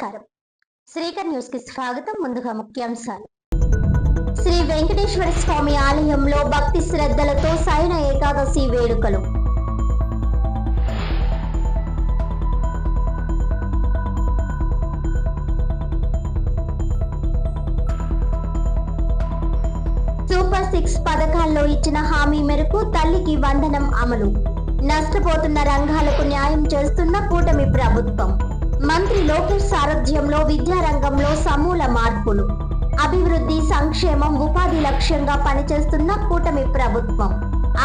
నమస్కారం. శ్రీకర్ న్యూస్ కి స్వాగతం. ముందుగా ముఖ్యాంశాలు. శ్రీ వెంకటేశ్వర స్వామి ఆలయంలో భక్తి శ్రద్ధలతో శయన ఏకాదశి వేడుకలు. సూపర్ 6 పథకాల్లో ఇచ్చిన హామీ మేరకు తల్లికి వందనం అమలు. నష్టపోతున్న రంగాలకు న్యాయం చేస్తున్న కూటమి ప్రభుత్వం. మంత్రి లోకేష్ సారథ్యంలో విద్యారంగంలో సమూల మార్పులు. అభివృద్ధి, సంక్షేమం, ఉపాధి లక్ష్యంగా పనిచేస్తున్న కూటమి ప్రభుత్వం.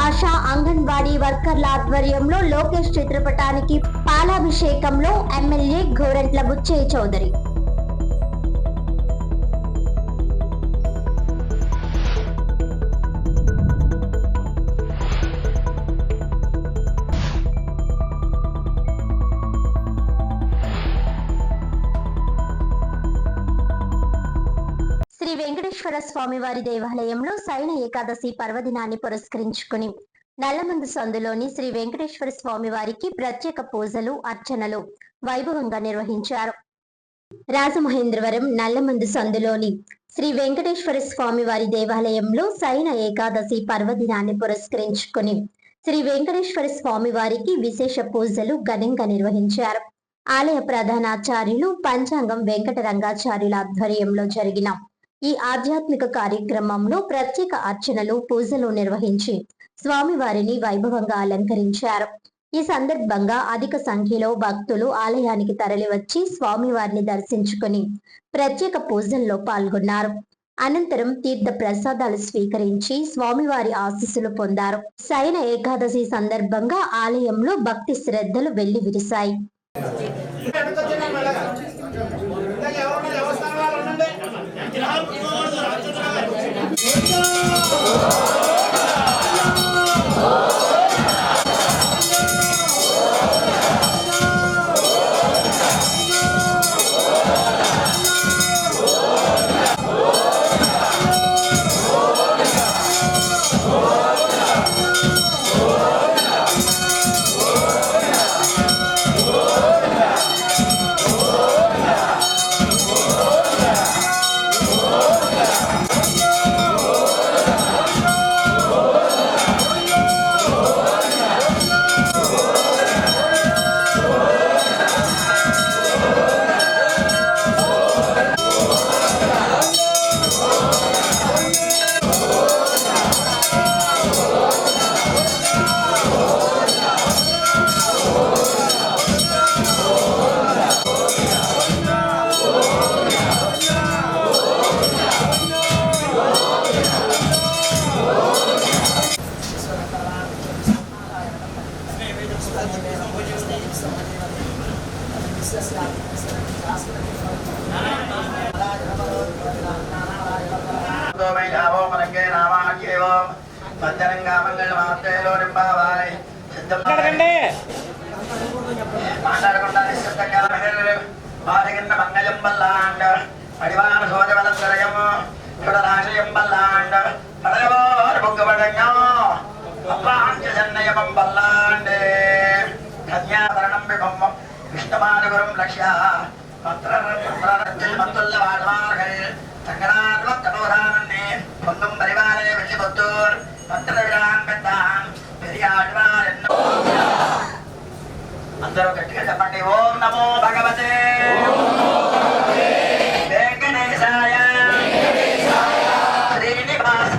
ఆశా అంగన్వాడీ వర్కర్ల ఆధ్వర్యంలో లోకేష్ చిత్రపటానికి పాలాభిషేకంలో ఎమ్మెల్యే గోరంట్ల బుచ్చయ్య చౌదరి. శ్రీ వెంకటేశ్వర స్వామి వారి దేవాలయంలో శయన ఏకాదశి పర్వదినాన్ని పురస్కరించుకుని నల్లమందు సందులోని శ్రీ వెంకటేశ్వర స్వామి వారికి ప్రత్యేక పూజలు, అర్చనలు వైభవంగా నిర్వహించారు. రాజమహేంద్రవరం నల్లమందు సందులోని శ్రీ వెంకటేశ్వర స్వామి వారి దేవాలయంలో శయన ఏకాదశి పర్వదినాన్ని పురస్కరించుకుని శ్రీ వెంకటేశ్వర స్వామి వారికి విశేష పూజలు ఘనంగా నిర్వహించారు. ఆలయ ప్రధానాచార్యులు పంచాంగం వెంకటరంగాచార్యుల ఆధ్వర్యంలో జరిగిన ఈ ఆధ్యాత్మిక కార్యక్రమంలో ప్రత్యేక అర్చనలు, పూజలు నిర్వహించి స్వామివారిని వైభవంగా అలంకరించారు. ఈ సందర్భంగా అధిక సంఖ్యలో భక్తులు ఆలయానికి తరలివచ్చి స్వామివారిని దర్శించుకుని ప్రత్యేక పూజల్లో పాల్గొన్నారు. అనంతరం తీర్థ ప్రసాదాలు స్వీకరించి స్వామివారి ఆశీస్సులు పొందారు. శయన ఏకాదశి సందర్భంగా ఆలయంలో భక్తి శ్రద్ధలు వెళ్లి విరిశాయి. విష్ణుమానుగురం లక్ష్య పొందుం పరివారే వెళ్ళిపోతూర్ అందరూ గట్టిగా చెప్పండి. ఓం నమో భగవతే వెంకటేశాయ శ్రీనివాస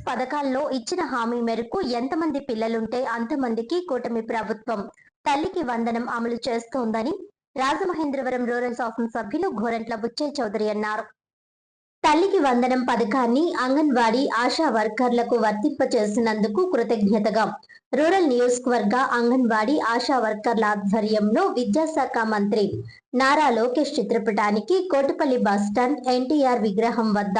పథకాల్లో ఇచ్చిన హామీ మేరకు ఎంతమంది పిల్లలుంటే అంతమందికి కూటమి ప్రభుత్వం తల్లికి వందనం అమలు చేస్తోందని రాజమహేంద్రవరం రూరల్ శాసనసభ్యులు గోరంట్ల బుచ్చయ్య చౌదరి అన్నారు. తల్లికి వందనం పథకాన్ని అంగన్వాడీ ఆశా వర్కర్లకు వర్తింపచేసినందుకు కృతజ్ఞతగా రూరల్ నియోజకవర్గ అంగన్వాడీ ఆశా వర్కర్ల ఆధ్వర్యంలో విద్యాశాఖ మంత్రి నారా లోకేష్ చిత్రపటానికి కోటిపల్లి బస్టాండ్ ఎన్టీఆర్ విగ్రహం వద్ద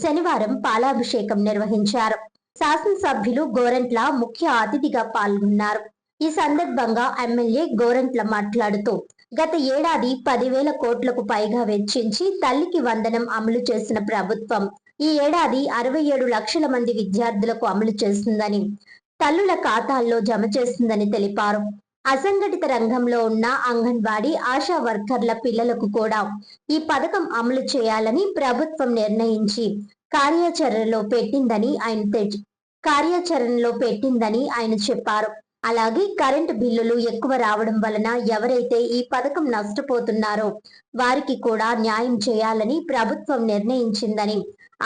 శనివారం పాలాభిషేకం నిర్వహించారు. శాసనసభ్యులు గోరంట్ల ముఖ్య అతిథిగా పాల్గొన్నారు. ఈ సందర్భంగా ఎమ్మెల్యే గోరంట్ల మాట్లాడుతూ గత ఏడాది 10,000 కోట్లకు పైగా వెచ్చించి తల్లికి వందనం అమలు చేసిన ప్రభుత్వం ఈ ఏడాది 67 లక్షల మంది విద్యార్థులకు అమలు చేస్తుందని, తల్లుల ఖాతాల్లో జమ చేస్తుందని తెలిపారు. అసంఘటిత రంగంలో ఉన్న అంగన్వాడీ ఆశా వర్కర్ల పిల్లలకు కూడా ఈ పథకం అమలు చేయాలని ప్రభుత్వం నిర్ణయించి కార్యాచరణలో పెట్టిందని ఆయన చెప్పారు. అలాగే కరెంటు బిల్లులు ఎక్కువ రావడం వలన ఎవరైతే ఈ పథకం నష్టపోతున్నారో వారికి కూడా న్యాయం చేయాలని ప్రభుత్వం నిర్ణయించిందని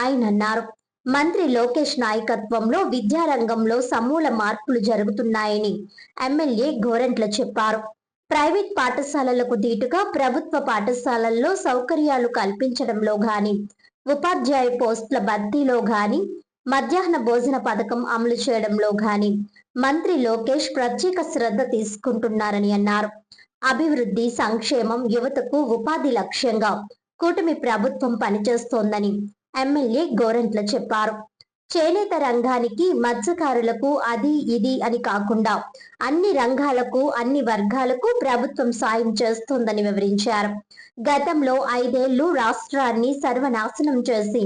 ఆయన అన్నారు. మంత్రి లోకేష్ నాయకత్వంలో విద్యారంగంలో సమూల మార్పులు జరుగుతున్నాయని ఎమ్మెల్యే గోరంట్ల చెప్పారు. ప్రైవేట్ పాఠశాలలకు దీటుగా ప్రభుత్వ పాఠశాలల్లో సౌకర్యాలు కల్పించడంలో గాని, ఉపాధ్యాయ పోస్టుల భర్తీలో గాని, మధ్యాహ్న భోజన పథకం అమలు చేయడంలో గాని మంత్రి లోకేష్ ప్రత్యేక శ్రద్ధ తీసుకుంటున్నారని అన్నారు. అభివృద్ధి, సంక్షేమం, యువతకు ఉపాధి లక్ష్యంగా కూటమి ప్రభుత్వం పనిచేస్తోందని ఎమ్మెల్యే గోరంట్ల చెప్పారు. చేనేత రంగానికి, మత్స్యకారులకు అది ఇది అని కాకుండా అన్ని రంగాలకు, అన్ని వర్గాలకు ప్రభుత్వం సాయం చేస్తోందని వివరించారు. గతంలో 5 ఏళ్లు రాష్ట్రాన్ని సర్వనాశనం చేసి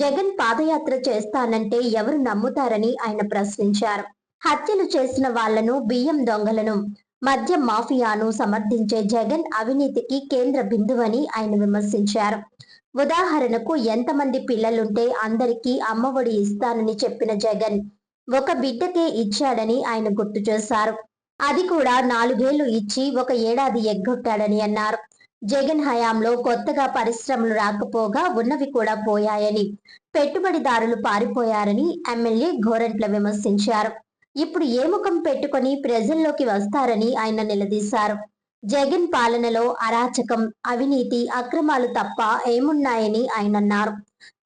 జగన్ పాదయాత్ర చేస్తానంటే ఎవరు నమ్ముతారని ఆయన ప్రశ్నించారు. హత్యలు చేసిన వాళ్లను, బియ్యం దొంగలను, మద్యం మాఫియాను సమర్థించే జగన్ అవినీతికి కేంద్ర బిందువని ఆయన విమర్శించారు. ఉదాహరణకు ఎంతమంది పిల్లలుంటే అందరికీ అమ్మఒడి ఇస్తానని చెప్పిన జగన్ ఒక బిడ్డకే ఇచ్చాడని ఆయన గుర్తు చేశారు. అది కూడా 4 ఏళ్లు ఇచ్చి 1 ఏడాది ఎగ్గొట్టాడని అన్నారు. జగన్ హయాంలో కొత్తగా పరిశ్రమలు రాకపోగా ఉన్నవి కూడా పోయాయని, పెట్టుబడిదారులు పారిపోయారని ఎమ్మెల్యే గోరంట్ల విమర్శించారు. ఇప్పుడు ఏ ముఖం పెట్టుకొని ప్రజల్లోకి వస్తారని ఆయన నిలదీశారు. జగన్ పాలనలో అరాచకం, అవినీతి, అక్రమాలు తప్ప ఏమున్నాయని ఆయన అన్నారు.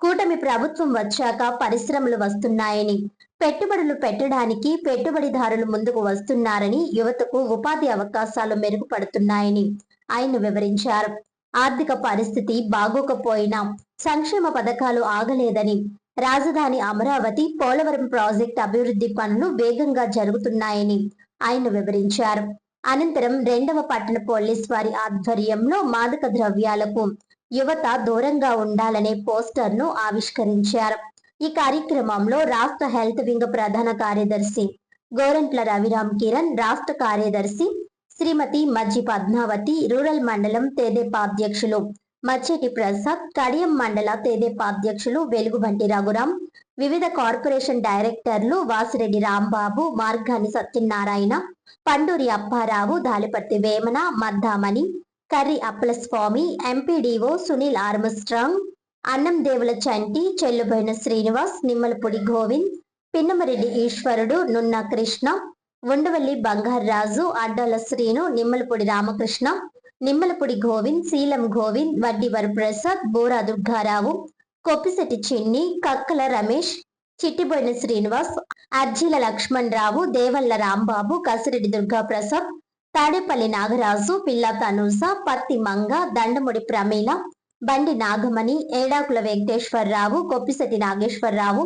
కూటమి ప్రభుత్వం వచ్చాక పరిశ్రమలు వస్తున్నాయని, పెట్టుబడులు పెట్టడానికి పెట్టుబడిదారులు ముందుకు వస్తున్నారని, యువతకు ఉపాధి అవకాశాలు మెరుగుపడుతున్నాయని ఆయన వివరించారు. ఆర్థిక పరిస్థితి బాగోకపోయినా సంక్షేమ పథకాలు ఆగలేదని, రాజధాని అమరావతి, పోలవరం ప్రాజెక్టు అభివృద్ధి పనులు వేగంగా జరుగుతున్నాయని ఆయన వివరించారు. అనంతరం 2వ పట్టణ పోలీస్ వారి ఆధ్వర్యంలో మాదక ద్రవ్యాలకు యువత దూరంగా ఉండాలనే పోస్టర్ను ఆవిష్కరించారు. ఈ కార్యక్రమంలో రాష్ట్ర హెల్త్ వింగ్ ప్రధాన కార్యదర్శి గోరంట్ల రవిరామ్ కిరణ్, రాష్ట్ర కార్యదర్శి శ్రీమతి మజ్జి పద్మావతి, రూరల్ మండలం తెదేపా అధ్యక్షులు మచ్చేటి ప్రసాద్, కడియం మండల తెదేపా అధ్యక్షులు వెలుగుబంటి రఘురాం, వివిధ కార్పొరేషన్ డైరెక్టర్లు వాసిరెడ్డి రాంబాబు, మార్గాని సత్యనారాయణ, పండూరి అప్పారావు, దాలిపర్తి వేమన, మద్దామణి, కర్రి అప్పలస్వామి, ఎంపీడీఓ సునీల్ ఆర్మస్ట్రాంగ్, అన్నందేవుల చంటి, చెల్లుబోయిన శ్రీనివాస్, నిమ్మలపూడి గోవింద్, పిన్నమరెడ్డి ఈశ్వరుడు, నున్న కృష్ణ, ఉండవల్లి బంగారాజు, అడ్డాల శ్రీను, నిమ్మలపూడి రామకృష్ణ, నిమ్మలపూడి గోవింద్, శీలం గోవింద్, వడ్డి వరప్రసాద్, బోరా దుర్గారావు, కొప్పిశెట్టి చిన్ని, కక్కల రమేష్, చిట్టిబోయిన శ్రీనివాస్, అర్జీల లక్ష్మణ్ రావు, దేవల్ల రాంబాబు, కసిరెడ్డి దుర్గాప్రసాద్, తాడేపల్లి నాగరాజు, పిల్ల తనూస, పత్తి మంగ, దండముడి ప్రమీల, బండి నాగమణి, ఏడాకుల వెంకటేశ్వరరావు, కొప్పిశెట్టి నాగేశ్వరరావు,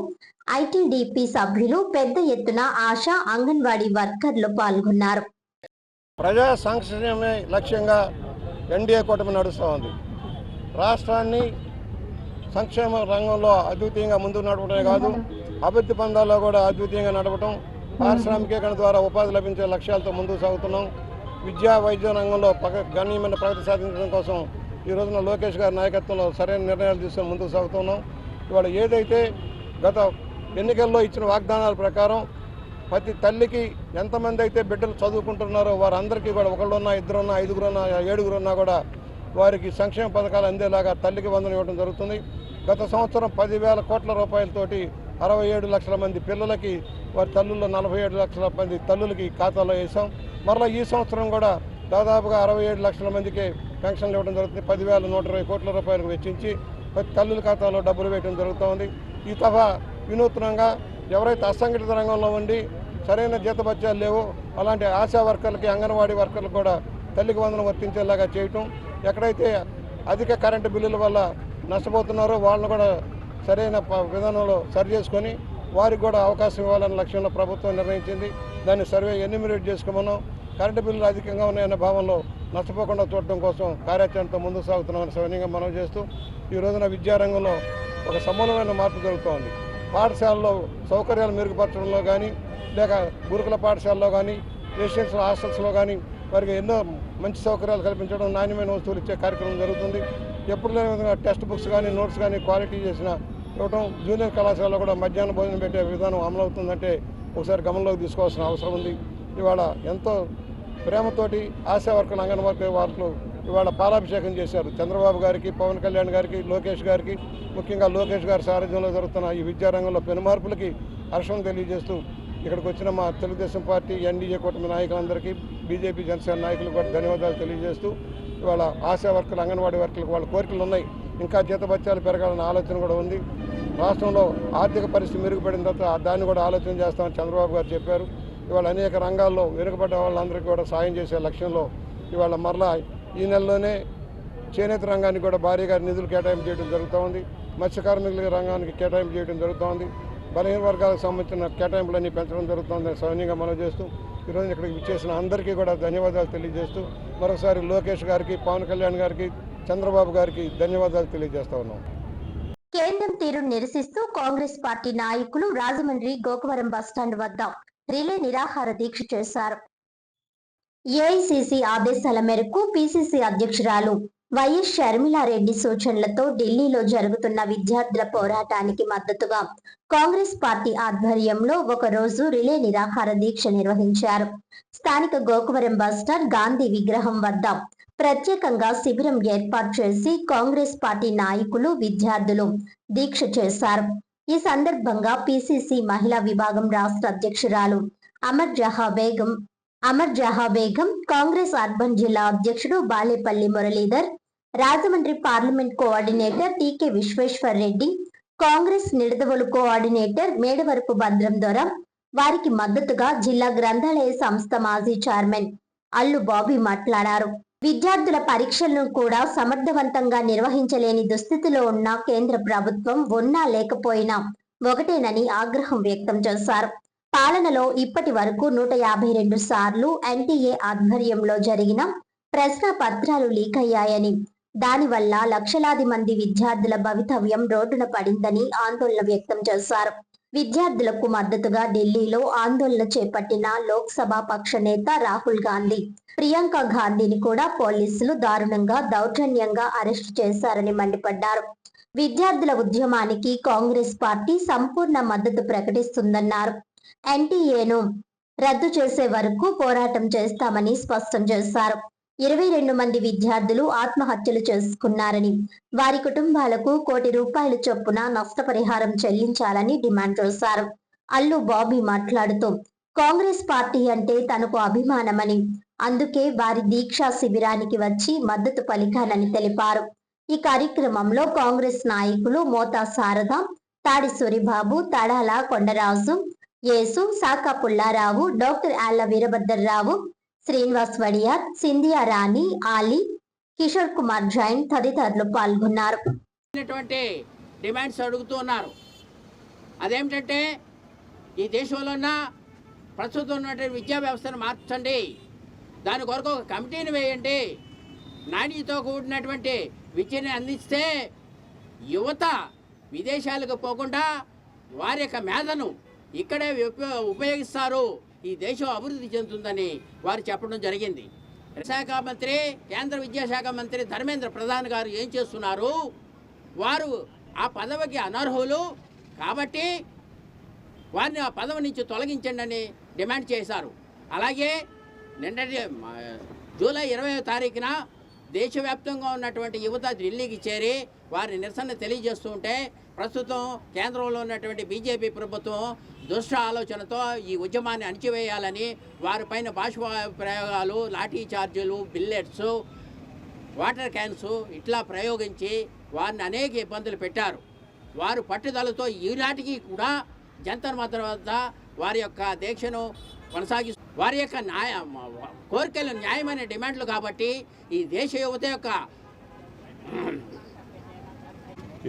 ఐటీడీపీ సభ్యులు పెద్ద ఎత్తున ఆశా అంగన్వాడీ వర్కర్లు పాల్గొన్నారు. ప్రజా సంక్షేమమే లక్ష్యంగా ఎన్డీఏ కూటమి నడుస్తూ ఉంది. రాష్ట్రాన్ని సంక్షేమ రంగంలో అద్వితీయంగా ముందుకు నడపడమే కాదు, అభివృద్ధి పందాల్లో కూడా అద్వితీయంగా నడపడం, పారిశ్రామికీకరణ ద్వారా ఉపాధి లభించే లక్ష్యాలతో ముందుకు సాగుతున్నాం. విద్యా వైద్య రంగంలో గణనీయమైన ప్రగతి సాధించడం కోసం ఈ రోజున లోకేష్ గారి నాయకత్వంలో సరైన నిర్ణయాలు తీసుకొని ముందుకు సాగుతున్నాం. ఇవాళ ఏదైతే గత ఎన్నికల్లో ఇచ్చిన వాగ్దానాల ప్రకారం ప్రతి తల్లికి ఎంతమంది అయితే బిడ్డలు చదువుకుంటున్నారో వారందరికీ కూడా ఒకళ్ళున్నా, ఇద్దరున్నా, ఐదుగురున్నా, ఏడుగురున్నా కూడా వారికి సంక్షేమ పథకాలు అందేలాగా తల్లికి వందనం ఇవ్వడం జరుగుతుంది. గత సంవత్సరం 10,000 కోట్ల రూపాయలతోటి 67 లక్షల మంది పిల్లలకి వారి తల్లుల్లో 47 లక్షల మంది తల్లులకి ఖాతాలో వేసాం. మరలా ఈ సంవత్సరం కూడా దాదాపుగా 67 లక్షల మందికి పెన్షన్లు ఇవ్వడం జరుగుతుంది. 10,120 కోట్ల రూపాయలకు వెచ్చించి ప్రతి తల్లుల ఖాతాలో డబ్బులు వేయడం జరుగుతోంది. ఈ తఫా వినూత్నంగా ఎవరైతే అసంఘటిత రంగంలో ఉండి సరైన జీతభత్యాలు లేవో అలాంటి ఆశా వర్కర్లకి, అంగన్వాడీ వర్కర్లకు కూడా తల్లికి వందనం వర్తించేలాగా చేయటం, ఎక్కడైతే అధిక కరెంటు బిల్లుల వల్ల నష్టపోతున్నారో వాళ్ళని కూడా సరైన విధానంలో సరి చేసుకొని వారికి కూడా అవకాశం ఇవ్వాలన్న లక్ష్యంలో ప్రభుత్వం నిర్ణయించింది. దాన్ని సర్వే ఎన్యూమరేట్ చేసుకోమన్నాం. కరెంటు బిల్లులు అధికంగా ఉన్నాయన్న భావంలో నష్టపోకుండా చూడటం కోసం కార్యాచరణతో ముందుకు సాగుతున్నామని సవినయంగా మనవి చేస్తూ ఈ రోజున విద్యారంగంలో ఒక సమూలమైన మార్పు జరుగుతోంది. పాఠశాలలో సౌకర్యాలు మెరుగుపరచడంలో కానీ, లేక గురుకుల పాఠశాలలో కానీ, రెసిడెన్షియల్ హాస్టల్స్లో కానీ వారికి ఎన్నో మంచి సౌకర్యాలు కల్పించడం, నాణ్యమైన వస్తువులు ఇచ్చే కార్యక్రమం జరుగుతుంది. ఎప్పుడు లేని విధంగా టెక్స్ట్ బుక్స్ కానీ, నోట్స్ కానీ క్వాలిటీ చేసిన ఇవ్వటం, జూనియర్ కళాశాలలో కూడా మధ్యాహ్న భోజనం పెట్టే విధానం అమలవుతుందంటే ఒకసారి గమనంలోకి తీసుకోవాల్సిన అవసరం ఉంది. ఇవాళ ఎంతో ప్రేమతోటి ఆశా వర్కర్లు, అంగన్వాడీ వర్కర్లు ఇవాళ పాలాభిషేకం చేశారు. చంద్రబాబు గారికి, పవన్ కళ్యాణ్ గారికి, లోకేష్ గారికి, ముఖ్యంగా లోకేష్ గారి సారథ్యంలో జరుగుతున్న ఈ విద్యారంగంలో పెను మార్పులకి హర్షం తెలియజేస్తూ ఇక్కడికి వచ్చిన మా తెలుగుదేశం పార్టీ, ఎన్డీఏ కూటమి నాయకులందరికీ, బీజేపీ, జనసేన నాయకులకు కూడా ధన్యవాదాలు తెలియజేస్తూ ఇవాళ ఆశా వర్కర్లు, అంగన్వాడీ వర్కర్లకు వాళ్ళ కోరికలు ఉన్నాయి. ఇంకా జీతభత్యాలు పెరగాలన్న ఆలోచన కూడా ఉంది. రాష్ట్రంలో ఆర్థిక పరిస్థితి మెరుగుపడిన తర్వాత దాన్ని కూడా ఆలోచన చేస్తామని చంద్రబాబు గారు చెప్పారు. ఇవాళ అనేక రంగాల్లో వెనుకబడ్డ వాళ్ళందరికీ కూడా సాయం చేసే లక్ష్యంలో ఇవాళ మరలా ఈ నెలలోనే చేనేత రంగానికి కూడా భారీగా నిధులు కేటాయింపు చేయడం జరుగుతూ ఉంది. మత్స్య కార్మికుల రంగానికి కేటాయింపు చేయడం జరుగుతూ ఉంది. బలహీన వర్గాలకు సంబంధించిన కేటాయింపులన్నీ పెంచడం జరుగుతుందని సౌన్యంగా మనవి చేస్తూ ఈరోజు ఇక్కడికి విచ్చేసిన అందరికీ కూడా ధన్యవాదాలు తెలియజేస్తూ మరోసారి లోకేష్ గారికి, పవన్ కళ్యాణ్ గారికి, చంద్రబాబు గారికి ధన్యవాదాలు తెలియజేస్తా ఉన్నాం. కేంద్రం తీరును నిరసిస్తూ కాంగ్రెస్ పార్టీ నాయకులు రాజమండ్రి గోకవరం బస్టాండ్ వద్ద రిలే నిరాహార దీక్ష చేశారు. ఏఐసిసి ఆదేశాల మేరకు పిసిసి అధ్యక్షురాలు వైఎస్ షర్మిలారెడ్డి సూచనలతో ఢిల్లీలో జరుగుతున్న విద్యార్థుల పోరాటానికి మద్దతుగా కాంగ్రెస్ పార్టీ ఆధ్వర్యంలో ఒక రోజు రిలే నిరాహార దీక్ష నిర్వహించారు. స్థానిక గోకవరం బస్టాండ్ గాంధీ విగ్రహం వద్ద ప్రత్యేకంగా శిబిరం ఏర్పాటు చేసి కాంగ్రెస్ పార్టీ నాయకులు, విద్యార్థులు దీక్ష చేశారు. ఈ సందర్భంగా పిసిసి మహిళా విభాగం రాష్ట్ర అధ్యక్షురాలు అమర్ జహా బేగం, కాంగ్రెస్ అర్బన్ జిల్లా అధ్యక్షుడు బాలేపల్లి మురళీధర్, రాజమండ్రి పార్లమెంట్ కోఆర్డినేటర్ టీకే విశ్వేశ్వర్ రెడ్డి, కాంగ్రెస్ నిడదవోలు కోఆర్డినేటర్ మేడవరపు భద్రం దొర, వారికి మద్దతుగా జిల్లా గ్రంథాలయ సంస్థ మాజీ చైర్మన్ అల్లు బాబీ మాట్లాడారు. విద్యార్థుల పరీక్షలను కూడా సమర్థవంతంగా నిర్వహించలేని దుస్థితిలో ఉన్న కేంద్ర ప్రభుత్వం ఉన్నా లేకపోయినా ఒకటేనని ఆగ్రహం వ్యక్తం చేశారు. పాలనలో ఇప్పటి వరకు 152 సార్లు ఎన్టీఏ ఆధ్వర్యంలో జరిగిన ప్రశ్న పత్రాలు లీక్ అయ్యాయని, దానివల్ల లక్షలాది మంది విద్యార్థుల భవితవ్యం రోడ్డున పడిందని ఆందోళన వ్యక్తం చేశారు. విద్యార్థులకు మద్దతుగా ఢిల్లీలో ఆందోళన చేపట్టిన లోక్సభ పక్ష నేత రాహుల్ గాంధీ, ప్రియాంక గాంధీని కూడా పోలీసులు దారుణంగా, దౌర్జన్యంగా అరెస్టు చేశారని మండిపడ్డారు. విద్యార్థుల ఉద్యమానికి కాంగ్రెస్ పార్టీ సంపూర్ణ మద్దతు ప్రకటిస్తుందన్నారు. ఎన్టీఏను రద్దు చేసే వరకు పోరాటం చేస్తామని స్పష్టం చేశారు. 22 మంది విద్యార్థులు ఆత్మహత్యలు చేసుకున్నారని, వారి కుటుంబాలకు ₹1 కోటి చొప్పున నష్టపరిహారం చెల్లించాలని డిమాండ్ చేశారు. అల్లు బాబీ మాట్లాడుతూ కాంగ్రెస్ పార్టీ అంటే తనకు అభిమానమని, అందుకే వారి దీక్షా శిబిరానికి వచ్చి మద్దతు పలికానని తెలిపారు. ఈ కార్యక్రమంలో కాంగ్రెస్ నాయకులు మోతా శారద, తాడి సూరిబాబు, తడాల కొండరాజు, యేసు, సాకా పుల్లారావు, డాక్టర్ ఆళ్ల వీరభద్రరావు, శ్రీనివాస్ వడియార్, సింధియా రాణి, ఆలీ, కిషోర్ కుమార్ జైన్ తదితరులు పాల్గొన్నారు. డిమాండ్స్ అడుగుతూ ఉన్నారు. అదేమిటంటే ఈ దేశంలో ఉన్న ప్రస్తుతం ఉన్నటువంటి విద్యా వ్యవస్థను మార్చండి, దాని కొరకు ఒక కమిటీని వేయండి, నాణ్యతతో కూడినటువంటి విద్యని అందిస్తే యువత విదేశాలకు పోకుండా వారి యొక్క మేధను ఇక్కడే ఉపయోగిస్తారు, ఈ దేశం అభివృద్ధి చెందుతుందని వారు చెప్పడం జరిగింది. శాఖ మంత్రి, కేంద్ర విద్యాశాఖ మంత్రి ధర్మేంద్ర ప్రధాన్ గారు ఏం చేస్తున్నారు? వారు ఆ పదవికి అనర్హులు కాబట్టి వారిని ఆ పదవి నుంచి తొలగించండి అని డిమాండ్ చేశారు. అలాగే నిన్నటి జూలై 20వ తారీఖున దేశవ్యాప్తంగా ఉన్నటువంటి యువత ఢిల్లీకి చేరి వారి నిరసన తెలియజేస్తూ ఉంటే ప్రస్తుతం కేంద్రంలో ఉన్నటువంటి బీజేపీ ప్రభుత్వం దుష్ట ఆలోచనతో ఈ ఉద్యమాన్ని అణిచివేయాలని వారిపైన బాష్ప ప్రయోగాలు, లాఠీ చార్జీలు, బిల్లెట్స్, వాటర్ క్యాన్స్ ఇట్లా ప్రయోగించి వారిని అనేక ఇబ్బందులు పెట్టారు. వారు పట్టుదలతో ఈనాటికి కూడా జంతర్ మంతర్ వద్ద వారి యొక్క దీక్షను కొనసాగిస్తూ వారి యొక్క కోరికలు న్యాయమైన డిమాండ్లు కాబట్టి ఈ దేశ యువత యొక్క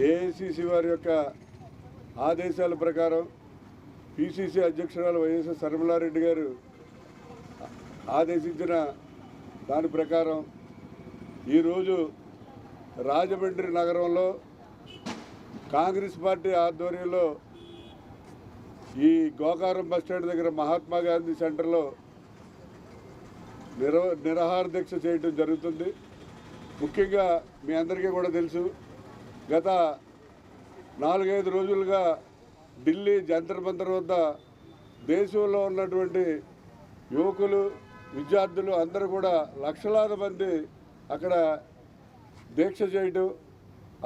ఏఐసిసి వారి యొక్క ఆదేశాల ప్రకారం పిసిసి అధ్యక్షురాలు వైఎస్ శర్మిలారెడ్డి గారు ఆదేశించిన దాని ప్రకారం ఈరోజు రాజమండ్రి నగరంలో కాంగ్రెస్ పార్టీ ఆధ్వర్యంలో ఈ గోకారం బస్టాండ్ దగ్గర మహాత్మా గాంధీ సెంటర్లో నిరాహార దీక్ష చేయడం జరుగుతుంది. ముఖ్యంగా మీ అందరికీ కూడా తెలుసు, గత 4-5 రోజులుగా ఢిల్లీ జంతర్ మంతర్ వద్ద దేశంలో ఉన్నటువంటి యువకులు, విద్యార్థులు అందరూ కూడా లక్షలాది మంది అక్కడ దీక్ష చేయటం,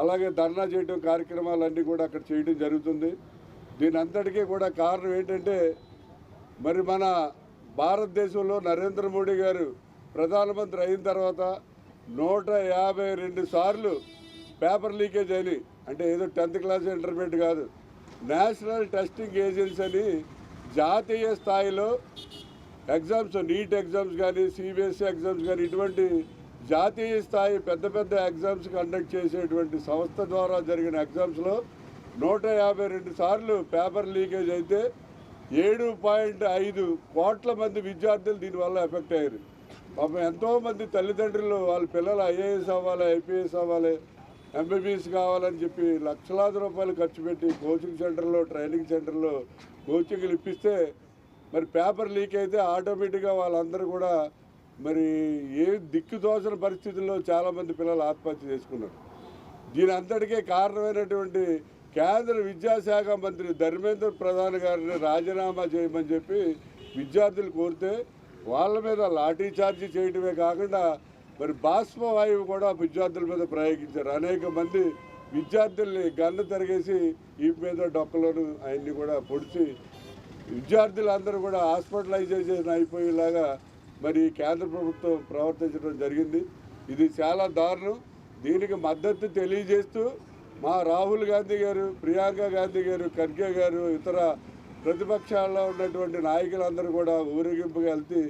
అలాగే ధర్నా చేయటం కార్యక్రమాలన్నీ కూడా అక్కడ చేయడం జరుగుతుంది. దీని అంతటికీ కూడా కారణం ఏంటంటే, మరి మన భారతదేశంలో నరేంద్ర మోడీ గారు ప్రధానమంత్రి అయిన తర్వాత 152 సార్లు పేపర్ లీకేజ్ అయినాయి. అంటే ఏదో 10th క్లాస్ ఇంటర్మీడియట్ కాదు, నేషనల్ టెస్టింగ్ ఏజెన్సీ అని జాతీయ స్థాయిలో ఎగ్జామ్స్, నీట్ ఎగ్జామ్స్ కానీ, సిబిఎస్ఈ ఎగ్జామ్స్ కానీ, ఇటువంటి జాతీయ స్థాయి పెద్ద పెద్ద ఎగ్జామ్స్ కండక్ట్ చేసేటువంటి సంస్థ ద్వారా జరిగిన ఎగ్జామ్స్లో 152 సార్లు పేపర్ లీకేజ్ అయితే 7.5 కోట్ల మంది విద్యార్థులు దీనివల్ల ఎఫెక్ట్ అయ్యారు. పాపం ఎంతోమంది తల్లిదండ్రులు వాళ్ళ పిల్లలు ఐఏఎస్ అవ్వాలి, ఐపీఎస్ అవ్వాలి, ఎంబీబీఎస్ కావాలని చెప్పి లక్షలాది రూపాయలు ఖర్చు పెట్టి కోచింగ్ సెంటర్లో, ట్రైనింగ్ సెంటర్లో కోచింగ్లు ఇప్పిస్తే మరి పేపర్ లీక్ అయితే ఆటోమేటిక్గా వాళ్ళందరూ కూడా మరి ఏ దిక్కుదోచని పరిస్థితుల్లో చాలామంది పిల్లలు ఆత్మహత్య చేసుకున్నారు. దీని అంతటికే కారణమైనటువంటి కేంద్ర విద్యాశాఖ మంత్రి ధర్మేంద్ర ప్రధాన్ గారిని రాజీనామా చేయమని చెప్పి విద్యార్థులు కోరితే వాళ్ళ మీద లాఠీ చార్జీ చేయడమే కాకుండా మరి బాష్ప వాయువు కూడా విద్యార్థుల మీద ప్రయోగించారు. అనేక మంది విద్యార్థుల్ని గన్ను తరిగేసి ఈ మీద డొక్కలోను ఆయన్ని కూడా పొడిచి విద్యార్థులందరూ కూడా హాస్పిటలైజేషన్ అయిపోయేలాగా మరి కేంద్ర ప్రభుత్వం ప్రవర్తించడం జరిగింది. ఇది చాలా దారుణం. దీనికి మద్దతు తెలియజేస్తూ మా రాహుల్ గాంధీ గారు, ప్రియాంక గాంధీ గారు, ఖర్గే గారు, ఇతర ప్రతిపక్షాల్లో ఉన్నటువంటి నాయకులందరూ కూడా ఊరేగింపుగా వెళ్తే